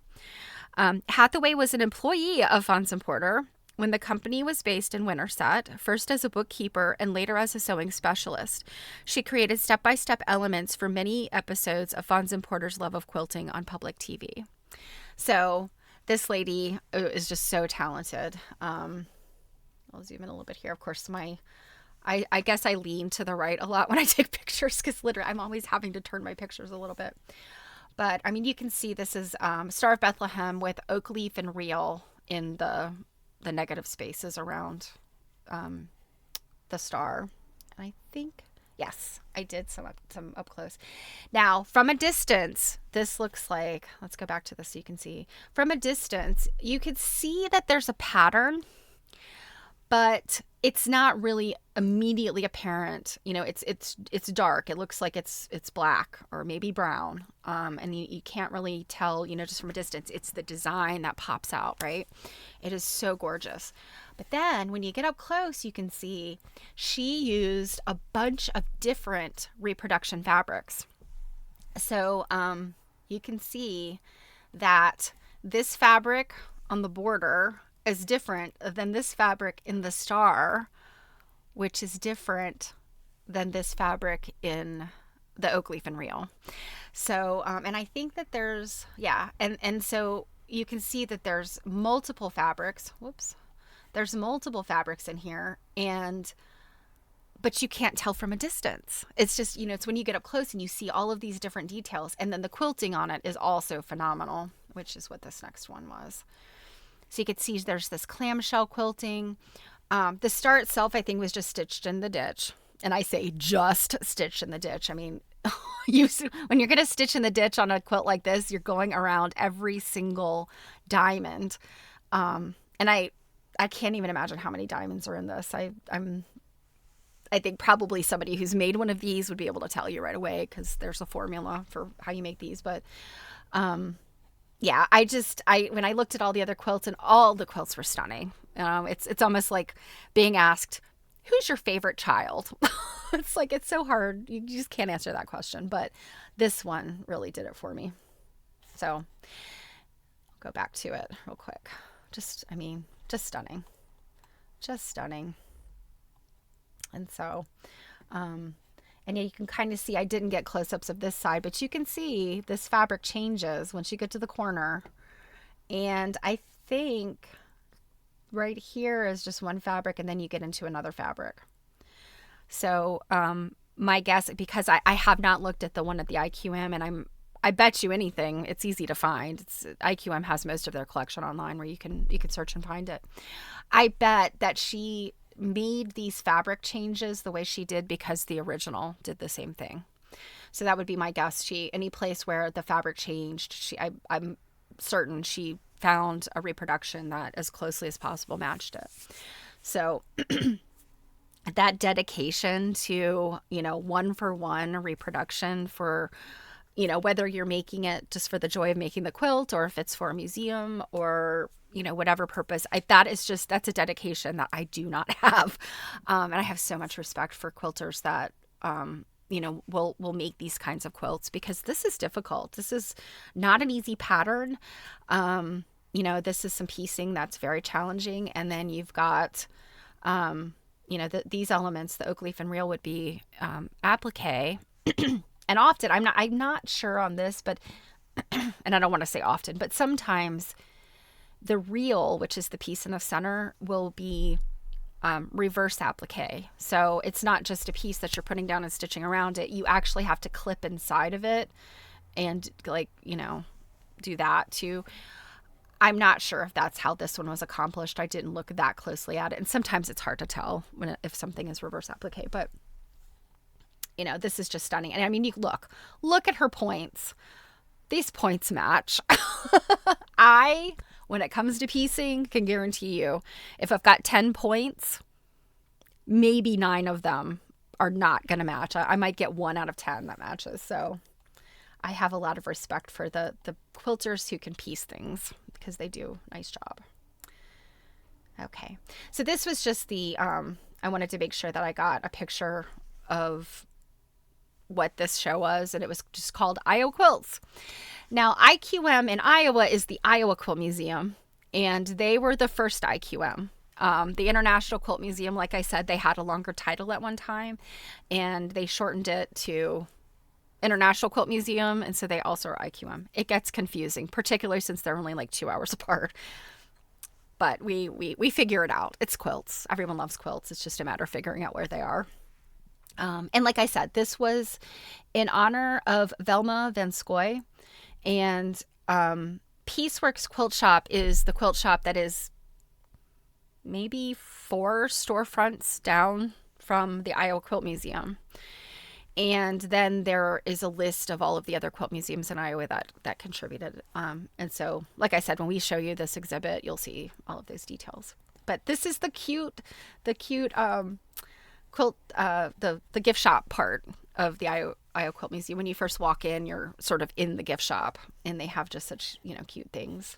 Hathaway was an employee of Fons and Porter when the company was based in Winterset, first as a bookkeeper and later as a sewing specialist. She created step-by-step elements for many episodes of Fons and Porter's Love of Quilting on public TV. So this lady is just so talented. I'll zoom in a little bit here. Of course, I guess I lean to the right a lot when I take pictures because literally I'm always having to turn my pictures a little bit. But I mean, you can see this is Star of Bethlehem with oak leaf and reel in the negative spaces around the star. And I think, yes, I did some up close. Now, from a distance, this looks like, let's go back to this so you can see. From a distance, you could see that there's a pattern, but it's not really immediately apparent. You know, it's dark. It looks like it's black or maybe brown. And you can't really tell, just from a distance. It's the design that pops out, right? It is so gorgeous. But then when you get up close, you can see she used a bunch of different reproduction fabrics. So you can see that this fabric on the border is different than this fabric in the star, which is different than this fabric in the oak leaf and reel. So, and I think that there's, and so you can see that there's multiple fabrics. There's multiple fabrics in here, but you can't tell from a distance. It's just, it's when you get up close and you see all of these different details, and then the quilting on it is also phenomenal, which is what this next one was. So you could see there's this clamshell quilting. The star itself, I think, was just stitched in the ditch. And I say just stitched in the ditch. I mean, when you're going to stitch in the ditch on a quilt like this, you're going around every single diamond. And I can't even imagine how many diamonds are in this. I think probably somebody who's made one of these would be able to tell you right away because there's a formula for how you make these. But yeah, when I looked at all the other quilts, and all the quilts were stunning. It's almost like being asked, who's your favorite child? It's like, it's so hard. You just can't answer that question. But this one really did it for me. So I'll go back to it real quick. Just stunning. Just stunning. And so, and you can kind of see, I didn't get close-ups of this side, but you can see this fabric changes once you get to the corner. And I think right here is just one fabric, and then you get into another fabric. So my guess, because I have not looked at the one at the IQM, and I bet you anything, it's easy to find. IQM has most of their collection online where you can search and find it. I bet that she made these fabric changes the way she did because the original did the same thing. So that would be my guess. Any place where the fabric changed, I'm certain she found a reproduction that as closely as possible matched it. So that dedication to, one for one reproduction for whether you're making it just for the joy of making the quilt or if it's for a museum or, whatever purpose, that's a dedication that I do not have. And I have so much respect for quilters that, will make these kinds of quilts, because this is difficult. This is not an easy pattern. This is some piecing that's very challenging. And then you've got, these elements, the oak leaf and reel would be applique. And often, I'm not sure on this, but, and I don't want to say often, but sometimes the reel, which is the piece in the center, will be reverse applique. So it's not just a piece that you're putting down and stitching around it. You actually have to clip inside of it and do that too. I'm not sure if that's how this one was accomplished. I didn't look that closely at it. And sometimes it's hard to tell if something is reverse applique, but this is just stunning. And I mean, you look at her points. These points match. When it comes to piecing, can guarantee you, if I've got 10 points, maybe 9 of them are not going to match. I might get 1 out of 10 that matches. So I have a lot of respect for the quilters who can piece things, because they do a nice job. Okay. So this was just I wanted to make sure that I got a picture of what this show was, and it was just called Iowa Quilts. Now, IQM in Iowa is the Iowa Quilt Museum, and they were the first IQM. The International Quilt Museum, like I said, they had a longer title at one time, and they shortened it to International Quilt Museum, and so they also are IQM. It gets confusing, particularly since they're only like 2 hours apart. But we figure it out. It's quilts. Everyone loves quilts. It's just a matter of figuring out where they are. And like I said, this was in honor of Velma Van Scoy. And Pieceworks Quilt Shop is the quilt shop that is maybe 4 storefronts down from the Iowa Quilt Museum. And then there is a list of all of the other quilt museums in Iowa that contributed. And so, like I said, when we show you this exhibit, you'll see all of those details. But this is the cute quilt, the gift shop part of the Iowa Quilt Museum. When you first walk in, you're sort of in the gift shop, and they have just such cute things.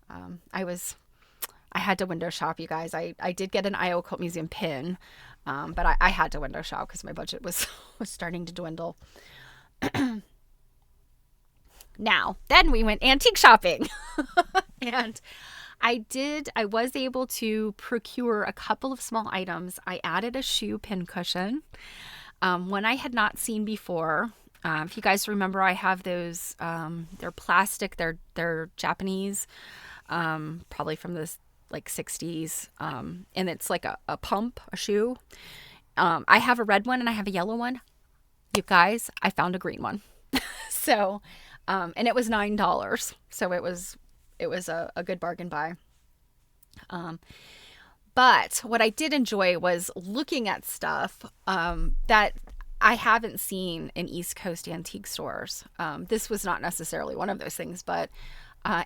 I had to window shop, you guys. I did get an Iowa Quilt Museum pin, but I had to window shop because my budget was starting to dwindle. Now, then we went antique shopping, and I was able to procure a couple of small items. I added a shoe pin cushion, one I had not seen before. If you guys remember, I have those, they're plastic, they're Japanese, probably from this like 60s. And it's like a pump, a shoe. I have a red one and I have a yellow one. You guys, I found a green one. So, and it was $9. So it was a good bargain buy. But what I did enjoy was looking at stuff that I haven't seen in East Coast antique stores. This was not necessarily one of those things, but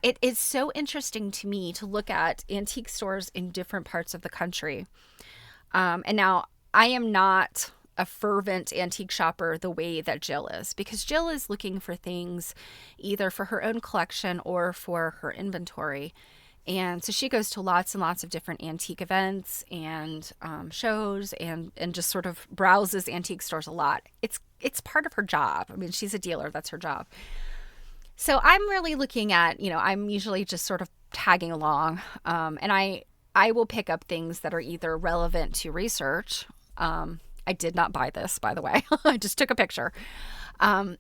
it is so interesting to me to look at antique stores in different parts of the country. And now I am not a fervent antique shopper the way that Jill is, because Jill is looking for things either for her own collection or for her inventory. And so she goes to lots and lots of different antique events and shows and just sort of browses antique stores a lot. It's part of her job. I mean, she's a dealer. That's her job. So I'm really looking at, I'm usually just sort of tagging along. And I will pick up things that are either relevant to research. I did not buy this, by the way. I just took a picture. But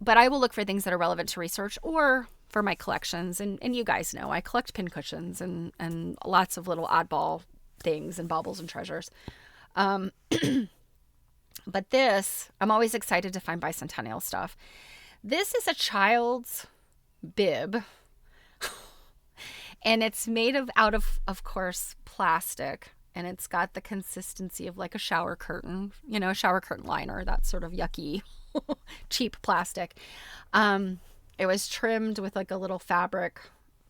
I will look for things that are relevant to research or for my collections. And you guys know I collect pin cushions and lots of little oddball things and baubles and treasures. But this, I'm always excited to find bicentennial stuff. This is a child's bib. And it's made out of course, plastic. And it's got the consistency of like a shower curtain, a shower curtain liner, that sort of yucky, cheap plastic. It was trimmed with like a little fabric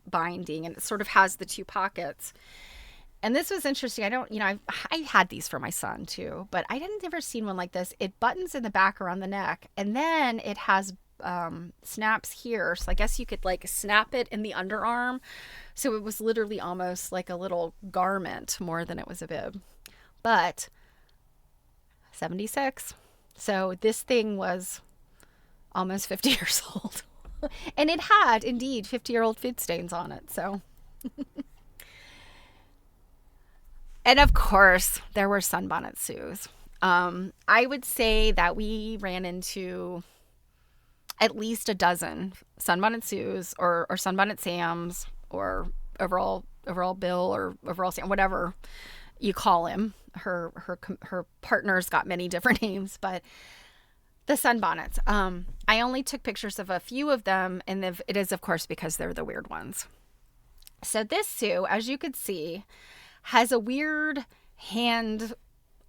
binding, and it sort of has the 2 pockets. And this was interesting. I had these for my son too, but I didn't ever seen one like this. It buttons in the back around the neck, and then it has snaps here. So I guess you could like snap it in the underarm. So it was literally almost like a little garment more than it was a bib. But 76. So this thing was almost 50 years old. And it had indeed 50-year-old food stains on it. So and of course, there were Sunbonnet Sues. I would say that we ran into at least a dozen Sunbonnet Sues or Sunbonnet Sams or overall Bill or overall Sam, whatever you call him. Her partner's got many different names, but the sunbonnets. I only took pictures of a few of them, and it is, of course, because they're the weird ones. So this Sue, as you could see, has a weird hand,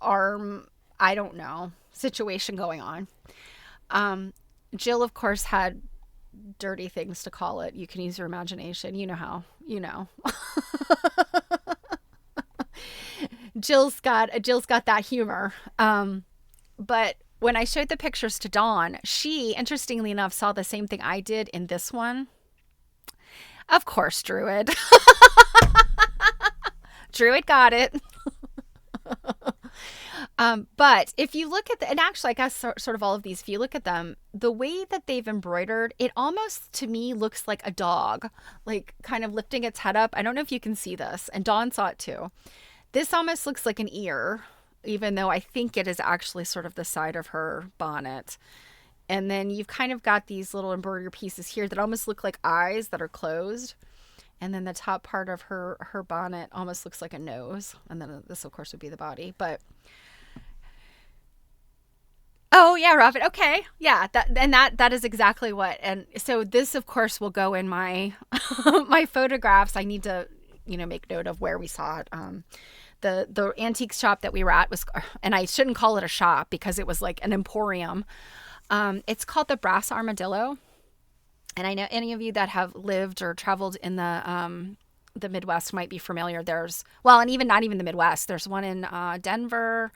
arm, I don't know, situation going on. Jill, of course, had dirty things to call it. You can use your imagination. You know how. You know. Jill's got that humor. But when I showed the pictures to Dawn, she, interestingly enough, saw the same thing I did in this one. Of course, Druid. Druid got it. But if you look at and actually, I guess sort of all of these, if you look at them, the way that they've embroidered, it almost to me looks like a dog, like kind of lifting its head up. I don't know if you can see this, and Dawn saw it too. This almost looks like an ear, even though I think it is actually sort of the side of her bonnet. And then you've kind of got these little embroidery pieces here that almost look like eyes that are closed. And then the top part of her bonnet almost looks like a nose. And then this, of course, would be the body. But oh yeah, Robin. Okay, yeah. That is exactly what. And so this, of course, will go in my my photographs. I need to make note of where we saw it. The antique shop that we were at was, and I shouldn't call it a shop because it was like an emporium. It's called the Brass Armadillo. And I know any of you that have lived or traveled in the Midwest might be familiar. And even not even the Midwest. There's one in Denver.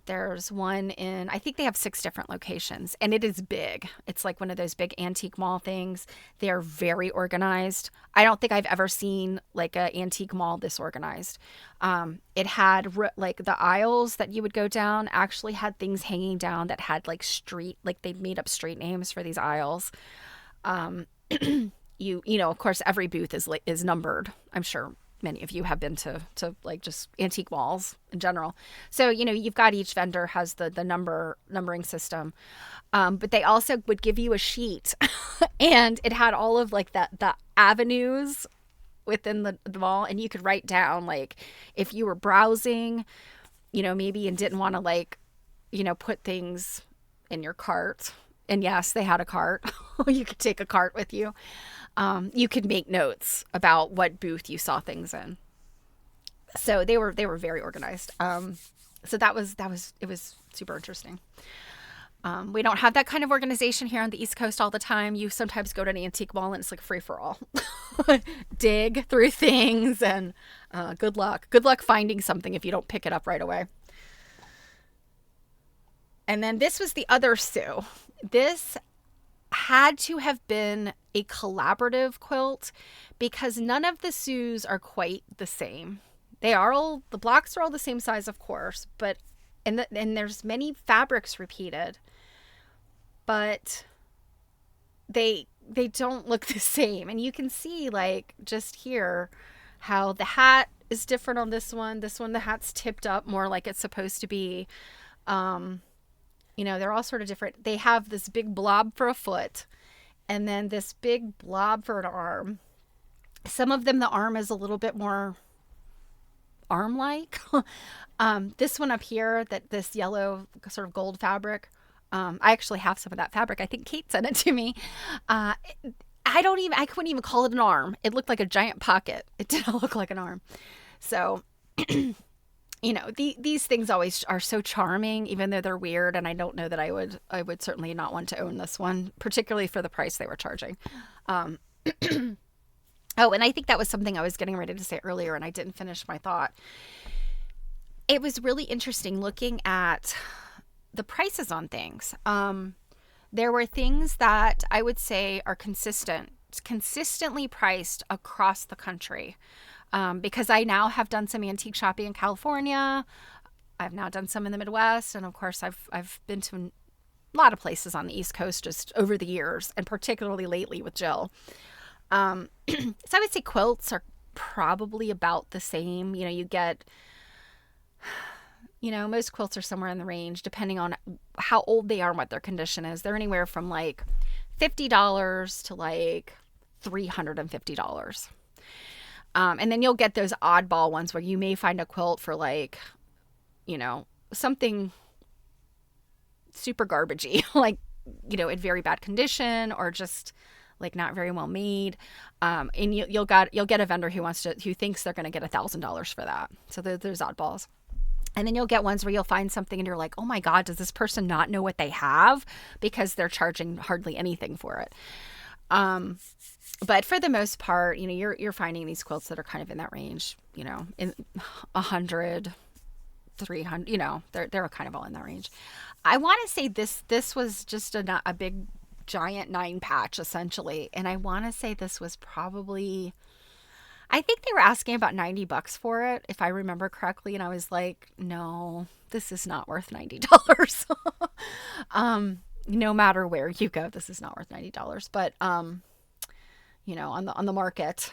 There's one in, I think they have 6 different locations, and it is big. It's like one of those big antique mall things. They're very organized. I don't think I've ever seen like an antique mall this organized. It had like the aisles that you would go down actually had things hanging down that had like they made up street names for these aisles. Of course, every booth is numbered. I'm sure many of you have been to like just antique malls in general. So, you've got each vendor has the numbering system. But they also would give you a sheet and it had all of like the avenues within the mall, and you could write down like if you were browsing, maybe and didn't want to like, put things in your cart. And yes, they had a cart. You could take a cart with you. You could make notes about what booth you saw things in. So they were very organized. So it was super interesting. We don't have that kind of organization here on the East Coast all the time. You sometimes go to an antique mall and it's like free for all. Dig through things and good luck. Good luck finding something if you don't pick it up right away. And then this was the other Sue. This had to have been a collaborative quilt because none of the Sues are quite the same. The blocks are all the same size, of course, but and there's many fabrics repeated, but they don't look the same. And you can see like just here how the hat is different on this one. This one, the hat's tipped up more like it's supposed to be. They're all sort of different. They have this big blob for a foot and then this big blob for an arm. Some of them, the arm is a little bit more arm-like. This one up here, this yellow sort of gold fabric, I actually have some of that fabric. I think Kate sent it to me. I couldn't even call it an arm. It looked like a giant pocket. It didn't look like an arm. So, these things always are so charming, even though they're weird. And I don't know that I would certainly not want to own this one, particularly for the price they were charging. Oh, and I think that was something I was getting ready to say earlier, and I didn't finish my thought. It was really interesting looking at the prices on things. There were things that I would say are consistently priced across the country. Because I now have done some antique shopping in California. I've now done some in the Midwest, and of course, I've been to a lot of places on the East Coast just over the years, and particularly lately with Jill. So I would say quilts are probably about the same. You get, most quilts are somewhere in the range, depending on how old they are and what their condition is. They're anywhere from like $50 to like $350. And then you'll get those oddball ones where you may find a quilt for like, something super garbagey, like, in very bad condition or just like not very well made. And you'll get a vendor who thinks they're going to get $1,000 for that. So there's oddballs. And then you'll get ones where you'll find something and you're like, oh my God, does this person not know what they have? Because they're charging hardly anything for it. But for the most part, you're finding these quilts that are kind of in that range, in 100, 300, they're kind of all in that range. I want to say this was just a big giant 9-patch essentially. And I want to say this was probably, I think they were asking about $90 for it, if I remember correctly. And I was like, no, this is not worth $90. No matter where you go, this is not worth $90. But, on the market.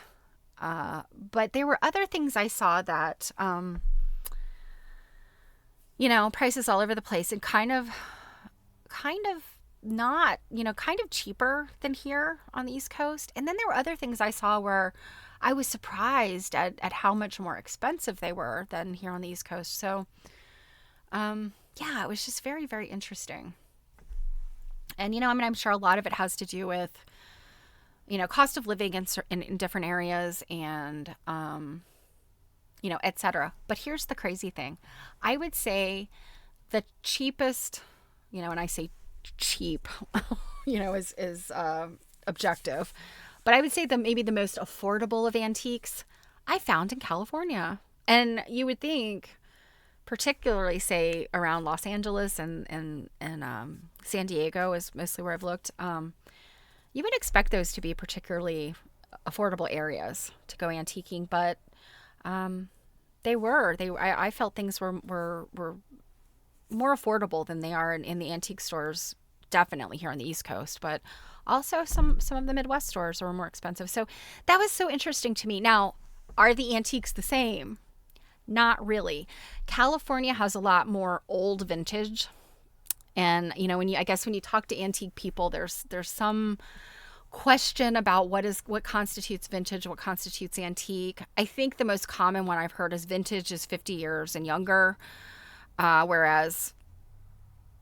But there were other things I saw that, prices all over the place and kind of not, kind of cheaper than here on the East Coast. And then there were other things I saw where I was surprised at how much more expensive they were than here on the East Coast. So, it was just very, very interesting. And, I'm sure a lot of it has to do with, cost of living in different areas and, et cetera. But here's the crazy thing. I would say the cheapest, and I say cheap, is objective. But I would say maybe the most affordable of antiques I found in California. And you would think, particularly say around Los Angeles and San Diego is mostly where I've looked. You would expect those to be particularly affordable areas to go antiquing, but they were. I felt things were more affordable than they are in the antique stores, definitely here on the East Coast, but also some of the Midwest stores were more expensive. So that was so interesting to me. Now, are the antiques the same? Not really. California has a lot more old vintage. And, when you talk to antique people, there's some question about what constitutes vintage, what constitutes antique. I think the most common one I've heard is vintage is 50 years and younger, whereas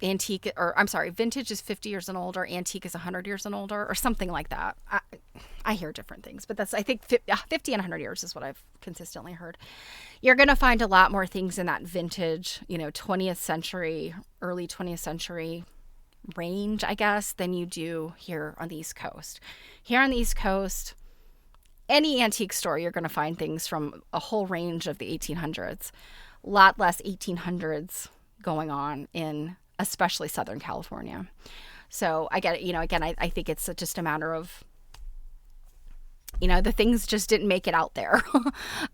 vintage is 50 years and older, antique is 100 years and older, or something like that. I hear different things, but I think 50 and 100 years is what I've consistently heard. You're going to find a lot more things in that vintage, 20th century, early 20th century range, I guess, than you do here on the East Coast. Here on the East Coast, any antique store, you're going to find things from a whole range of the 1800s. A lot less 1800s going on in especially Southern California. So I get it, again, I think it's just a matter of, the things just didn't make it out there.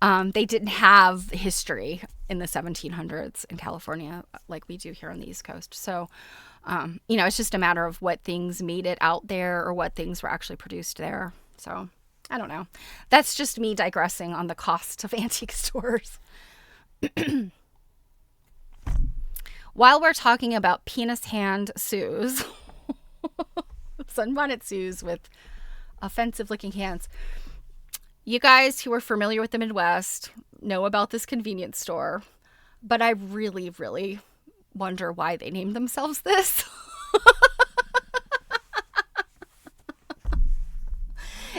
They didn't have history in the 1700s in California like we do here on the East Coast. So, it's just a matter of what things made it out there or what things were actually produced there. So I don't know. That's just me digressing on the cost of antique stores. While we're talking about penis hand Sues, sunbonnet Sues with offensive looking hands, you guys who are familiar with the Midwest know about this convenience store, but I really, really wonder why they named themselves this.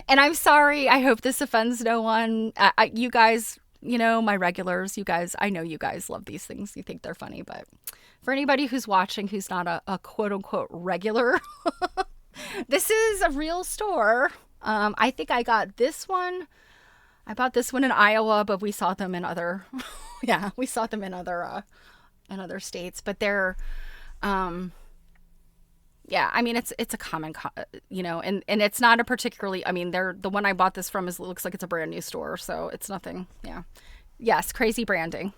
And I'm sorry. I hope this offends no one. You guys, my regulars, you guys, I know you guys love these things. You think they're funny, but for anybody who's watching who's not a quote unquote regular, this is a real store. I think I got this one. I bought this one in Iowa, but we saw them in other, we saw them in other states, but they're, Yeah, I mean it's a common, and it's not a particularly. I mean, they're the one I bought this from is looks like it's a brand new store, so it's nothing. Yeah, yes, crazy branding.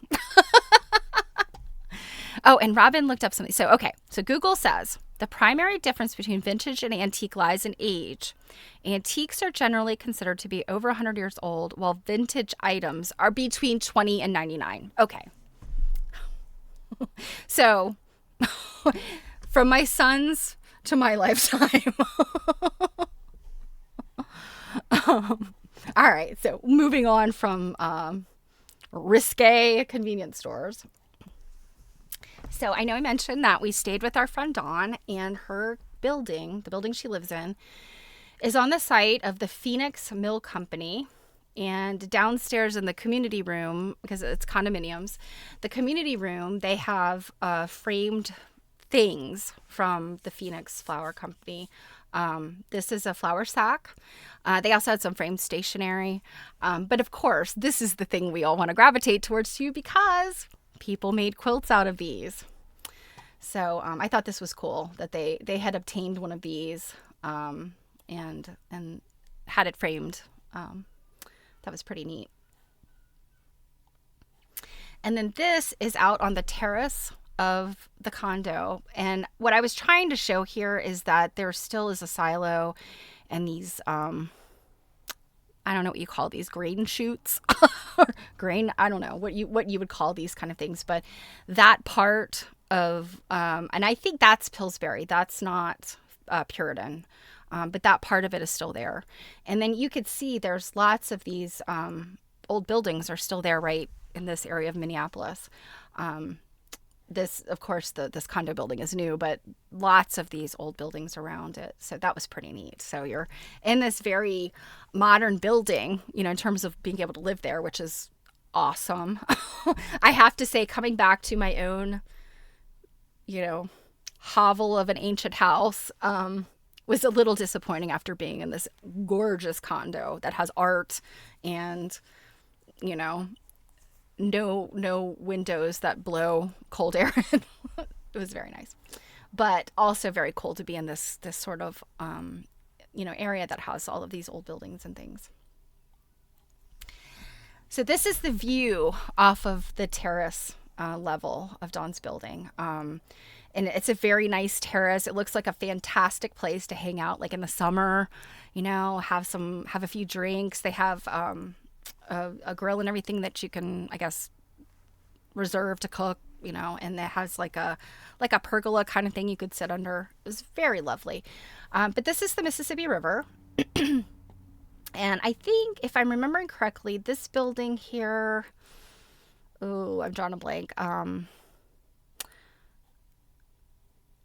Oh, and Robin looked up something. So okay, so Google says the primary difference between vintage and antique lies in age. Antiques are generally considered to be over 100 years old, while vintage items are between 20 and 99. Okay, so from my son's to my lifetime. All right, so moving on from risque convenience stores. So I know I mentioned that we stayed with our friend Dawn, and her building, the building she lives in, is on the site of the Phoenix Mill Company. And downstairs in the community room, because it's condominiums, the community room, they have framed things from the Phoenix Flower Company. This is a flour sack. They also had some framed stationery. But of course, this is the thing we all want to gravitate towards too, because people made quilts out of these. So I thought this was cool that they had obtained one of these and had it framed. That was pretty neat. And then this is out on the terrace of the condo. And what I was trying to show here is that there still is a silo and these, I don't know what you call these, grain chutes, grain. I don't know what you would call these kind of things, but that part of, and I think that's Pillsbury. That's not Puritan. But that part of it is still there. And then you could see there's lots of these old buildings are still there right in this area of Minneapolis. This, of course, this condo building is new, but lots of these old buildings around it. So that was pretty neat. So you're in this very modern building, in terms of being able to live there, which is awesome. I have to say, coming back to my own, hovel of an ancient house, was a little disappointing after being in this gorgeous condo that has art and, no windows that blow cold air in. It was very nice, but also very cool to be in this sort of, area that has all of these old buildings and things. So this is the view off of the terrace level of Dawn's building. And it's a very nice terrace. It looks like a fantastic place to hang out, like in the summer, have a few drinks. They have a grill and everything that you can, I guess, reserve to cook, and it has like a pergola kind of thing you could sit under. It was very lovely. But this is the Mississippi River. And I think, if I'm remembering correctly, this building here, I'm drawing a blank. I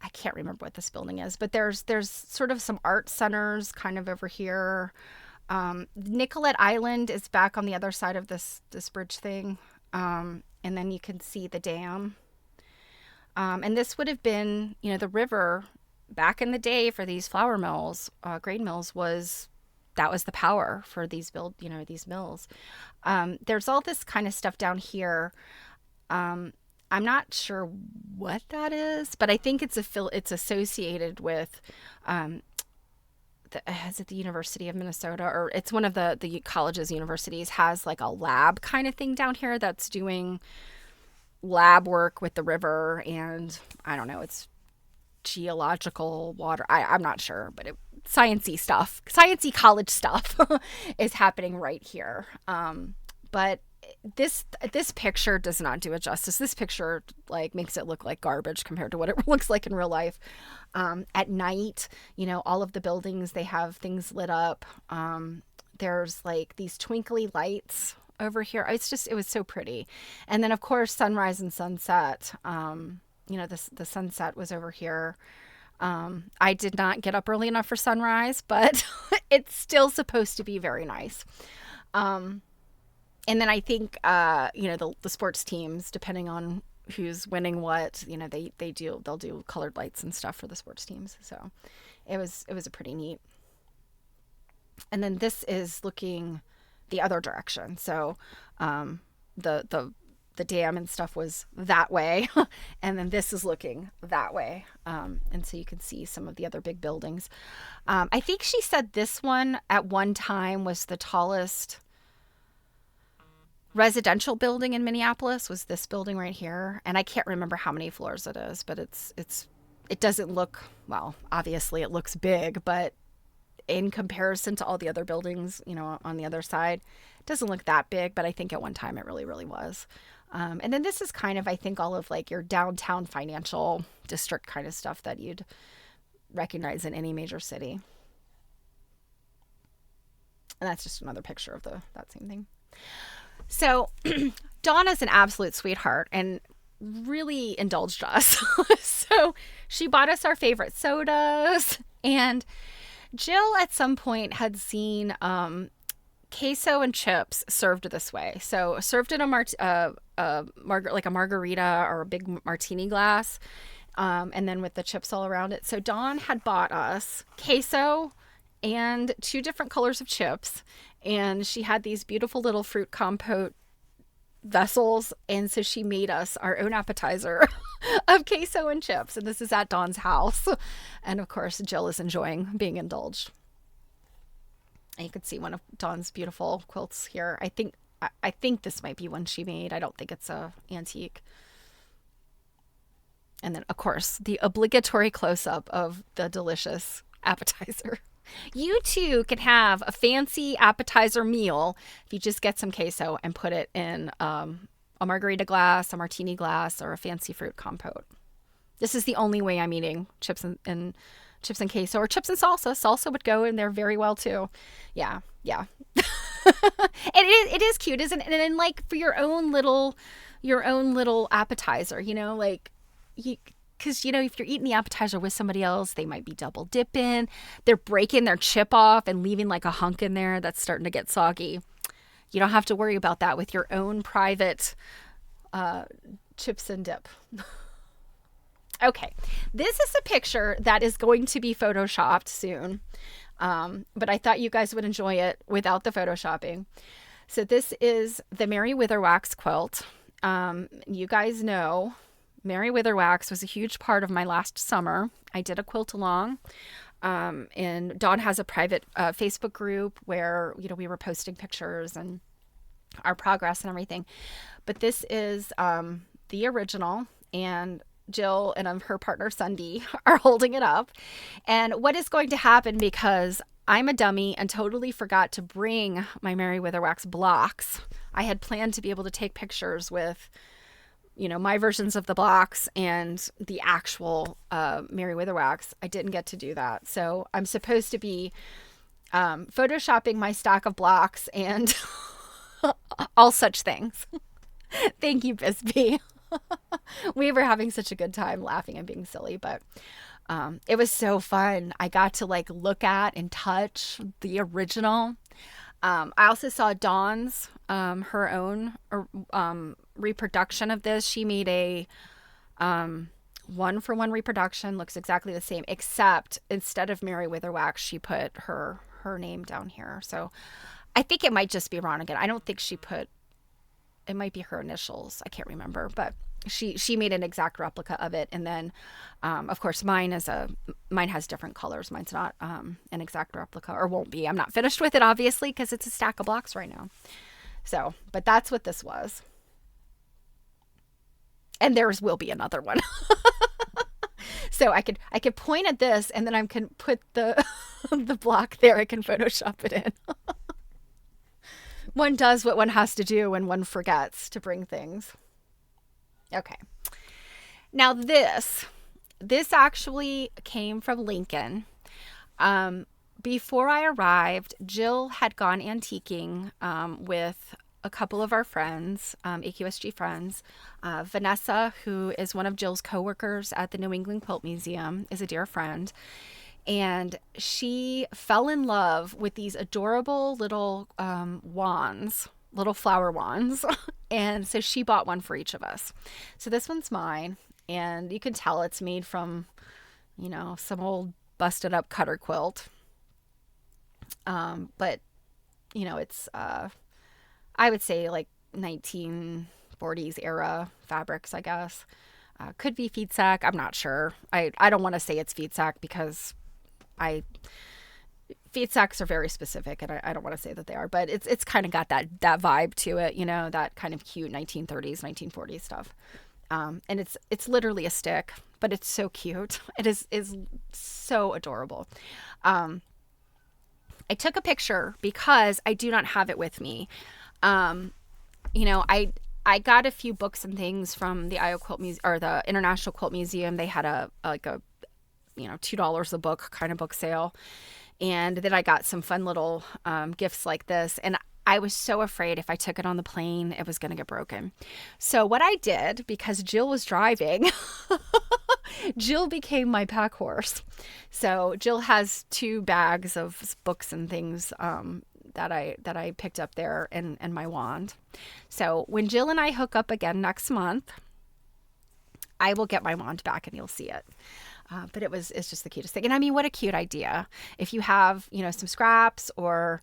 can't remember what this building is, but there's sort of some art centers kind of over here. Nicollet Island is back on the other side of this bridge thing. And then you can see the dam. And this would have been, the river back in the day for these flour mills, grain mills that was the power for these these mills. There's all this kind of stuff down here. I'm not sure what that is, but I think it's associated with, is it the University of Minnesota, or it's one of the colleges, universities has like a lab kind of thing down here that's doing lab work with the river, and I don't know, it's geological water. I'm not sure, but sciencey stuff, sciencey college stuff is happening right here. But this picture does not do it justice. This picture makes it look like garbage compared to what it looks like in real life. At night, all of the buildings, they have things lit up. There's like these twinkly lights over here. It was so pretty. And then of course, sunrise and sunset. The sunset was over here. I did not get up early enough for sunrise, but it's still supposed to be very nice. And then I think, the sports teams, depending on who's winning what, they'll do colored lights and stuff for the sports teams. So it was a pretty neat. And then this is looking the other direction. So, the the dam and stuff was that way. And then this is looking that way. And so you can see some of the other big buildings. I think she said this one at one time was the tallest residential building in Minneapolis, was this building right here. And I can't remember how many floors it is, but it doesn't look, well, obviously it looks big, but in comparison to all the other buildings, on the other side, it doesn't look that big, but I think at one time it really, really was. And then this is kind of, I think, all of like your downtown financial district kind of stuff that you'd recognize in any major city. And that's just another picture of that same thing. So Donna's an absolute sweetheart and really indulged us. So she bought us our favorite sodas, and Jill at some point had seen queso and chips served this way. So served in a like a margarita or a big martini glass, and then with the chips all around it. So Dawn had bought us queso and 2 different colors of chips, and she had these beautiful little fruit compote vessels, and so she made us our own appetizer of queso and chips, and this is at Dawn's house. And of course Jill is enjoying being indulged. And you can see one of Dawn's beautiful quilts here. I think this might be one she made. I don't think it's a antique. And then of course the obligatory close-up of the delicious appetizer. You too can have a fancy appetizer meal if you just get some queso and put it in a margarita glass, a martini glass, or a fancy fruit compote. This is the only way I'm eating chips and queso, or chips and salsa. Salsa would go in there very well too. Yeah. It is cute, isn't it? And then like for your own little appetizer, because, if you're eating the appetizer with somebody else, they might be double dipping. They're breaking their chip off and leaving like a hunk in there that's starting to get soggy. You don't have to worry about that with your own private chips and dip. Okay, this is a picture that is going to be photoshopped soon, but I thought you guys would enjoy it without the photoshopping. So this is the Mary Witherwax quilt. You guys know Mary Witherwax was a huge part of my last summer. I did a quilt along, and Dawn has a private Facebook group where we were posting pictures and our progress and everything. But this is the original, and Jill and her partner Sunday are holding it up. And what is going to happen, because I'm a dummy and totally forgot to bring my Mary Witherwax blocks. I had planned to be able to take pictures with my versions of the blocks and the actual Mary Witherwax. I didn't get to do that. So I'm supposed to be photoshopping my stack of blocks and all such things. Thank you, Bisbee. We were having such a good time laughing and being silly, but it was so fun. I got to look at and touch the original. I also saw Dawn's, her own reproduction of this. She made a 1-for-1 reproduction, looks exactly the same, except instead of Mary Witherwax, she put her name down here. So I think it might just be wrong again. I don't think she put, it might be her initials. I can't remember, but she made an exact replica of it. And then, of course, mine has different colors. Mine's not an exact replica, or won't be. I'm not finished with it, obviously, because it's a stack of blocks right now. So, but that's what this was. And theirs will be another one. So I could point at this, and then I can put the the block there. I can Photoshop it in. One does what one has to do when one forgets to bring things. Okay. Now this actually came from Lincoln. Before I arrived, Jill had gone antiquing with a couple of our friends, AQSG friends. Vanessa, who is one of Jill's coworkers at the New England Quilt Museum, is a dear friend. And she fell in love with these adorable little wands, little flower wands. And so she bought one for each of us. So this one's mine. And you can tell it's made from, some old busted up cutter quilt. But, it's, I would say 1920s, 40s era fabrics, I guess. Could be feed sack. I'm not sure. I don't want to say it's feed sack because I feed sacks are very specific, and I don't want to say that they are, but it's kind of got that vibe to it, that kind of cute 1930s, 1940s stuff. And it's literally a stick, but it's so cute. It is so adorable. I took a picture because I do not have it with me. I got a few books and things from the Iowa Quilt Museum or the International Quilt Museum. They had a $2 a book kind of book sale. And then I got some fun little gifts like this. And I was so afraid if I took it on the plane, it was going to get broken. So what I did, because Jill was driving, Jill became my pack horse. So Jill has 2 bags of books and things that I picked up there and my wand. So when Jill and I hook up again next month, I will get my wand back and you'll see it. But it's just the cutest thing. And I mean, what a cute idea. If you have, some scraps or,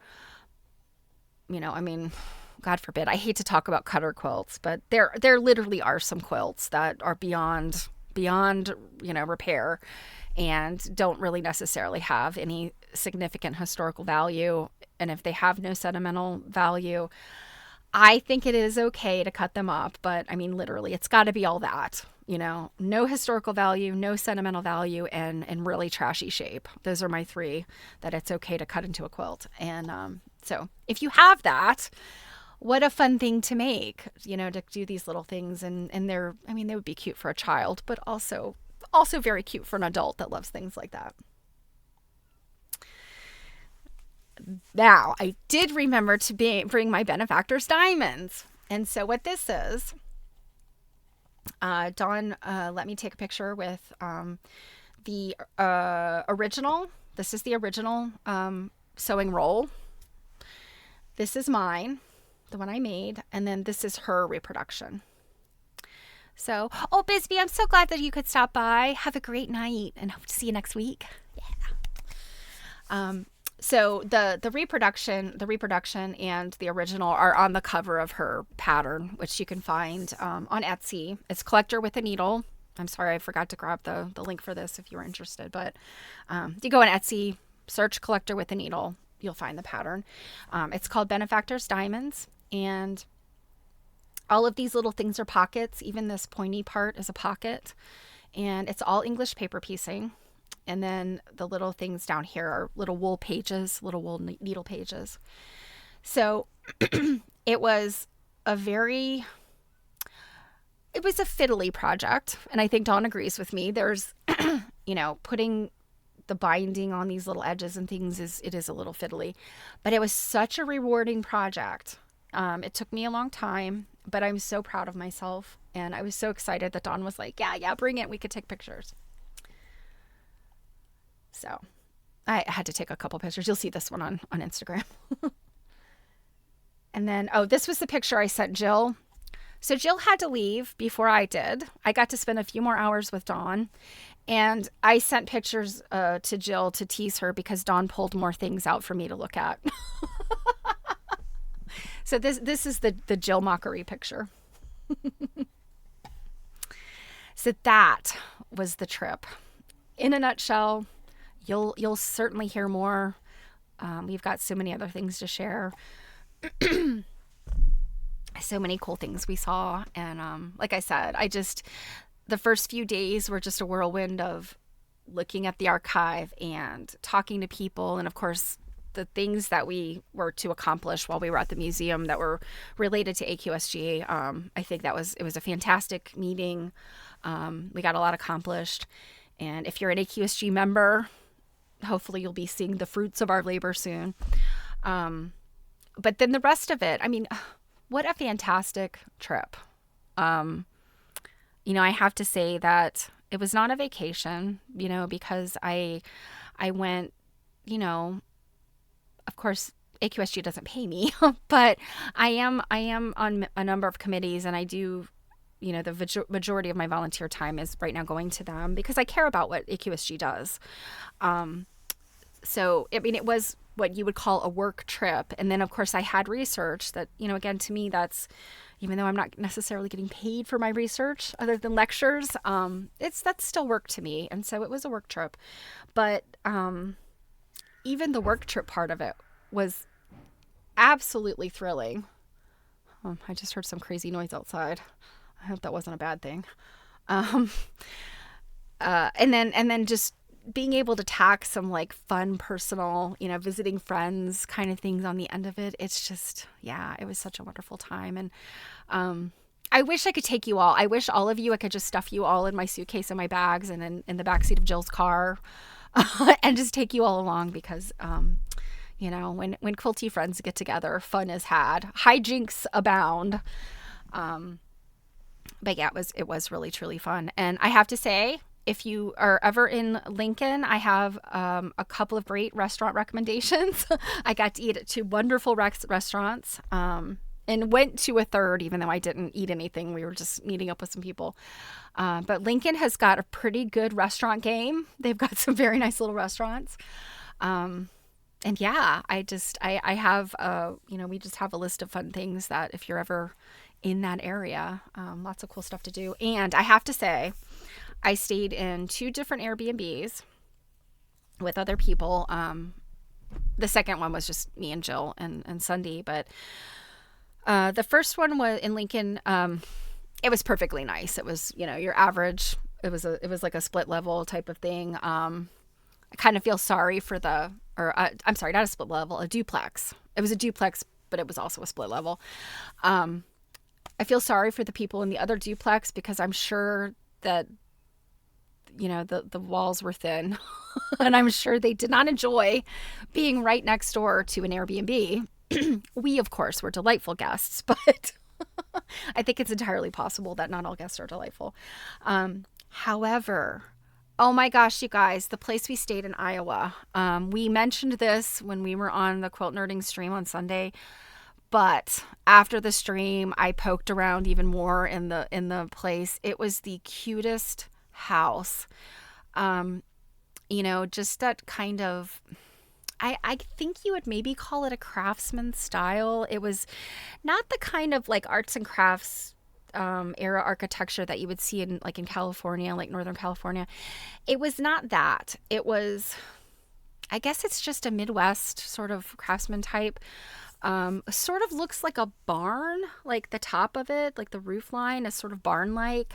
God forbid, I hate to talk about cutter quilts, but there literally are some quilts that are beyond, repair and don't really necessarily have any significant historical value. And if they have no sentimental value, I think it is okay to cut them up. But I mean, literally, it's got to be all that. No historical value, no sentimental value, and really trashy shape. Those are my 3 that it's okay to cut into a quilt. And so if you have that, what a fun thing to make, to do these little things. And they would be cute for a child, but also very cute for an adult that loves things like that. Now, I did remember to bring my benefactor's diamonds. And so what this is, Dawn let me take a picture with the original. This is the original sewing roll. This is mine, the one I made, and then this is her reproduction. So, Bisbee, I'm so glad that you could stop by. Have a great night, and hope to see you next week. Yeah. So the reproduction and the original are on the cover of her pattern, which you can find on Etsy. It's Collector with a Needle. I'm sorry, I forgot to grab the link for this if you were interested. But you go on Etsy, search Collector with a Needle, you'll find the pattern. It's called Benefactor's Diamonds. And all of these little things are pockets. Even this pointy part is a pocket. And it's all English paper piecing. And then the little things down here are little wool pages, little wool needle pages. So it was a fiddly project. And I think Dawn agrees with me. There's, putting the binding on these little edges and things it is a little fiddly. But it was such a rewarding project. It took me a long time, but I'm so proud of myself. And I was so excited that Dawn was like, yeah, bring it. We could take pictures. So I had to take a couple pictures. You'll see this one on Instagram. And then, this was the picture I sent Jill. So Jill had to leave before I did. I got to spend a few more hours with Dawn. And I sent pictures to Jill to tease her because Dawn pulled more things out for me to look at. So this is the Jill mockery picture. So that was the trip. In a nutshell, you'll certainly hear more. We've got so many other things to share. So many cool things we saw. And like I said, the first few days were just a whirlwind of looking at the archive and talking to people. And of course, the things that we were to accomplish while we were at the museum that were related to AQSG. I think it was a fantastic meeting. We got a lot accomplished. And if you're an AQSG member, hopefully you'll be seeing the fruits of our labor soon. But then the rest of it, what a fantastic trip. I have to say that it was not a vacation, because I went, of course, AQSG doesn't pay me, but I am on a number of committees, and I do, the majority of my volunteer time is right now going to them because I care about what AQSG does. So, it was what you would call a work trip. And then, of course, I had research that, again, to me, that's, even though I'm not necessarily getting paid for my research other than lectures, that's still work to me. And so it was a work trip. But even the work trip part of it was absolutely thrilling. I just heard some crazy noise outside. I hope that wasn't a bad thing. And then just being able to tack some like fun, personal, visiting friends kind of things on the end of it. It's just, yeah, it was such a wonderful time. And I wish I could take you all. I wish all of you, I could just stuff you all in my suitcase and my bags and in the backseat of Jill's car and just take you all along because, when quilt-y friends get together, fun is had, hijinks abound. But yeah, it was really, truly fun. And I have to say, if you are ever in Lincoln, I have a couple of great restaurant recommendations. I got to eat at 2 wonderful restaurants and went to a third, even though I didn't eat anything. We were just meeting up with some people. But Lincoln has got a pretty good restaurant game. They've got some very nice little restaurants. And yeah, I have, we just have a list of fun things that if you're ever in that area, lots of cool stuff to do. And I have to say, I stayed in 2 different Airbnbs with other people. The second one was just me and Jill and Sunday, but the first one was in Lincoln. It was perfectly nice. It was, your average. It was like a split level type of thing. I kind of feel sorry for I'm sorry, not a split level, a duplex. It was a duplex, but it was also a split level. I feel sorry for the people in the other duplex because I'm sure that, the walls were thin and I'm sure they did not enjoy being right next door to an Airbnb. We, of course, were delightful guests, but I think it's entirely possible that not all guests are delightful. However, oh my gosh, you guys, the place we stayed in Iowa. We mentioned this when we were on the Quilt Nerding stream on Sunday, but after the stream, I poked around even more in the place. It was the cutest house. Just that kind of, I think you would maybe call it a craftsman style. It was not the kind of like arts and crafts era architecture that you would see in California, like Northern California. It was not that. It was, I guess it's just a Midwest sort of craftsman type. Sort of looks like a barn, like the top of it, like the roof line is sort of barn-like.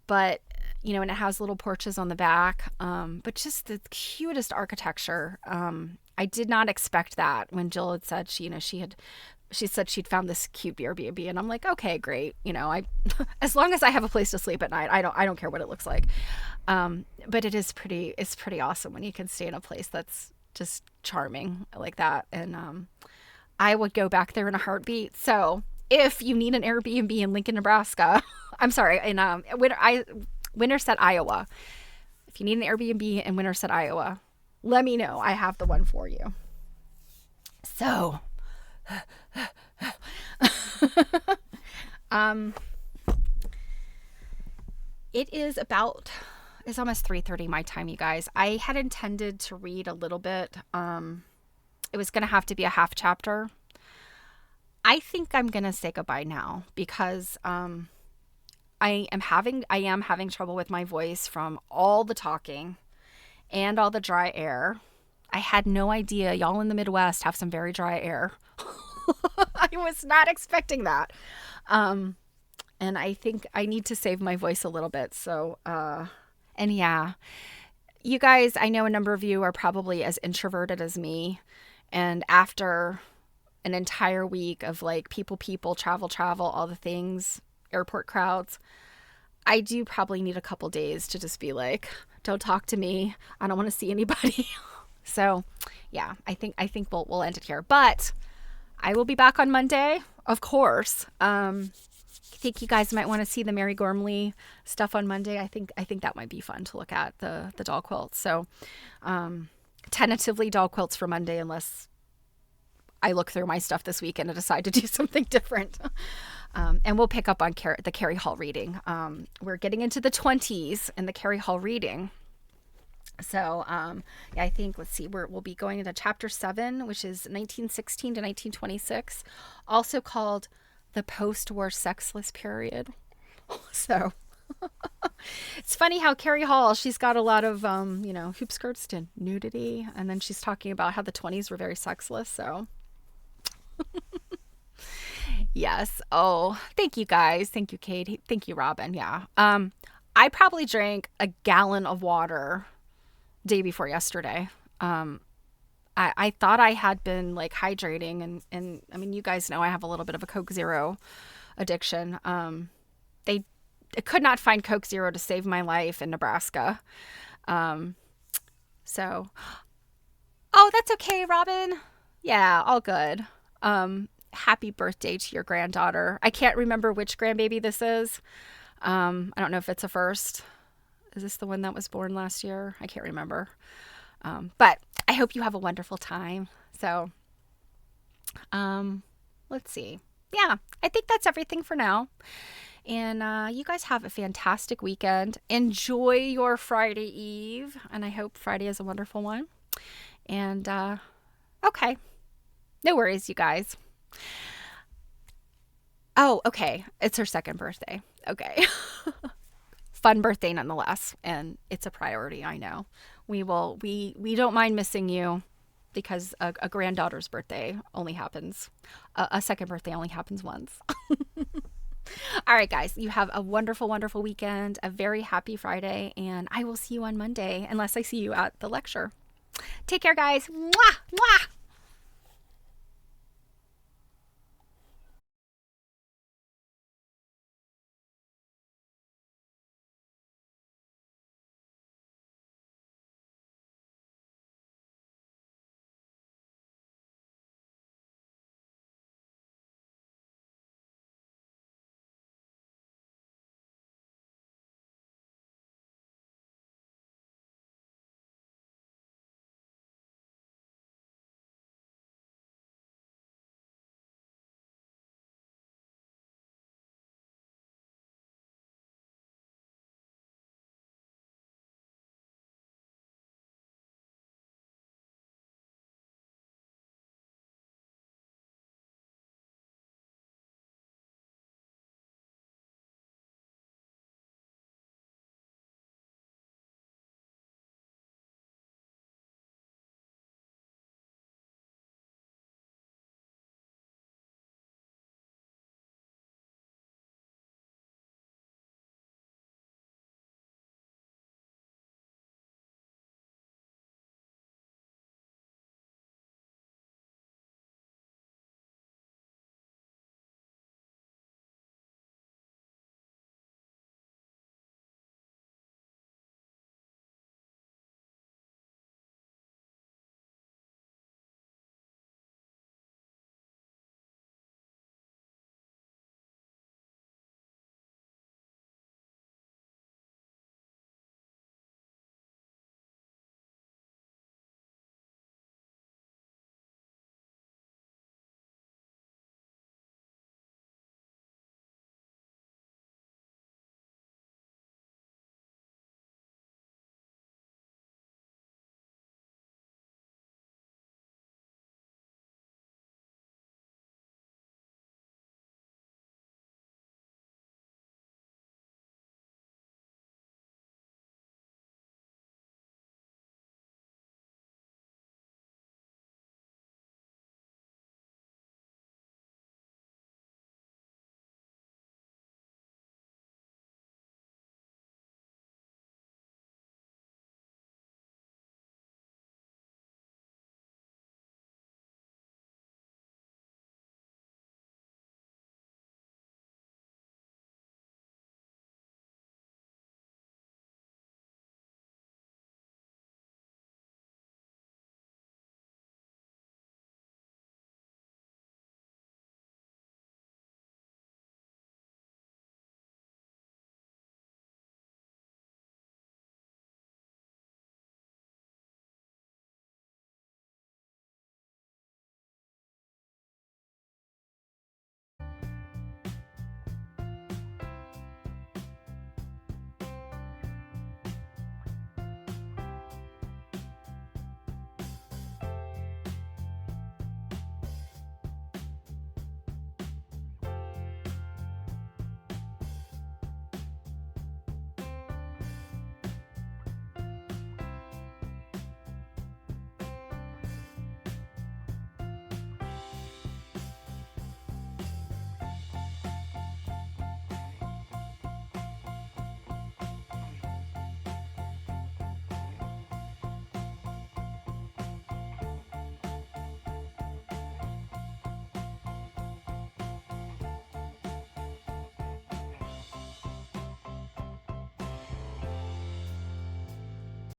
But, and it has little porches on the back. But just the cutest architecture. I did not expect that when Jill had said she said she'd found this cute Airbnb, and I'm like, okay, great. As long as I have a place to sleep at night, I don't care what it looks like. But it's pretty awesome when you can stay in a place that's just charming like that. And I would go back there in a heartbeat. So if you need an Airbnb in Lincoln, Nebraska, I'm sorry, in Winterset, Iowa. If you need an Airbnb in Winterset, Iowa, let me know. I have the one for you. So it's almost 3:30 my time, you guys. I had intended to read a little bit. It was going to have to be a half chapter. I think I'm going to say goodbye now because I am having trouble with my voice from all the talking and all the dry air. I had no idea y'all in the Midwest have some very dry air. I was not expecting that. And I think I need to save my voice a little bit. So, and yeah, you guys, I know a number of you are probably as introverted as me. And after an entire week of like people, travel, all the things, airport crowds, I do probably need a couple days to just be like, don't talk to me. I don't want to see anybody. So yeah, I think we'll end it here, but I will be back on Monday, of course. I think you guys might want to see the Mary Gormley stuff on Monday. I think that might be fun to look at, the doll quilts. So tentatively doll quilts for Monday, unless I look through my stuff this weekend and decide to do something different. And we'll pick up on the Carrie Hall reading. We're getting into the 20s in the Carrie Hall reading. So, yeah, I think, let's see, we'll be going into chapter 7, which is 1916 to 1926, also called the post-war sexless period. So, it's funny how Carrie Hall, she's got a lot of, hoop skirts to nudity, and then she's talking about how the 20s were very sexless. So, yes. Oh, thank you guys. Thank you, Kate. Thank you, Robin. Yeah. I probably drank a gallon of water day before yesterday. I thought I had been like hydrating, and I mean, you guys know I have a little bit of a Coke Zero addiction. They I could not find Coke Zero to save my life in Nebraska. So, oh, that's okay, Robin. Yeah, all good. Happy birthday to your granddaughter. I can't remember which grandbaby this is. I don't know if it's a first. Is this the one that was born last year? I can't remember. But I hope you have a wonderful time. So, let's see. Yeah, I think that's everything for now. And you guys have a fantastic weekend. Enjoy your Friday Eve. And I hope Friday is a wonderful one. And, okay. No worries, you guys. Oh, okay. It's her second birthday. Okay. Fun birthday nonetheless. And it's a priority, I know. We don't mind missing you, because a granddaughter's birthday only happens, a second birthday only happens once. All right, guys, you have a wonderful, wonderful weekend, a very happy Friday, and I will see you on Monday, unless I see you at the lecture. Take care, guys. Mwah, mwah.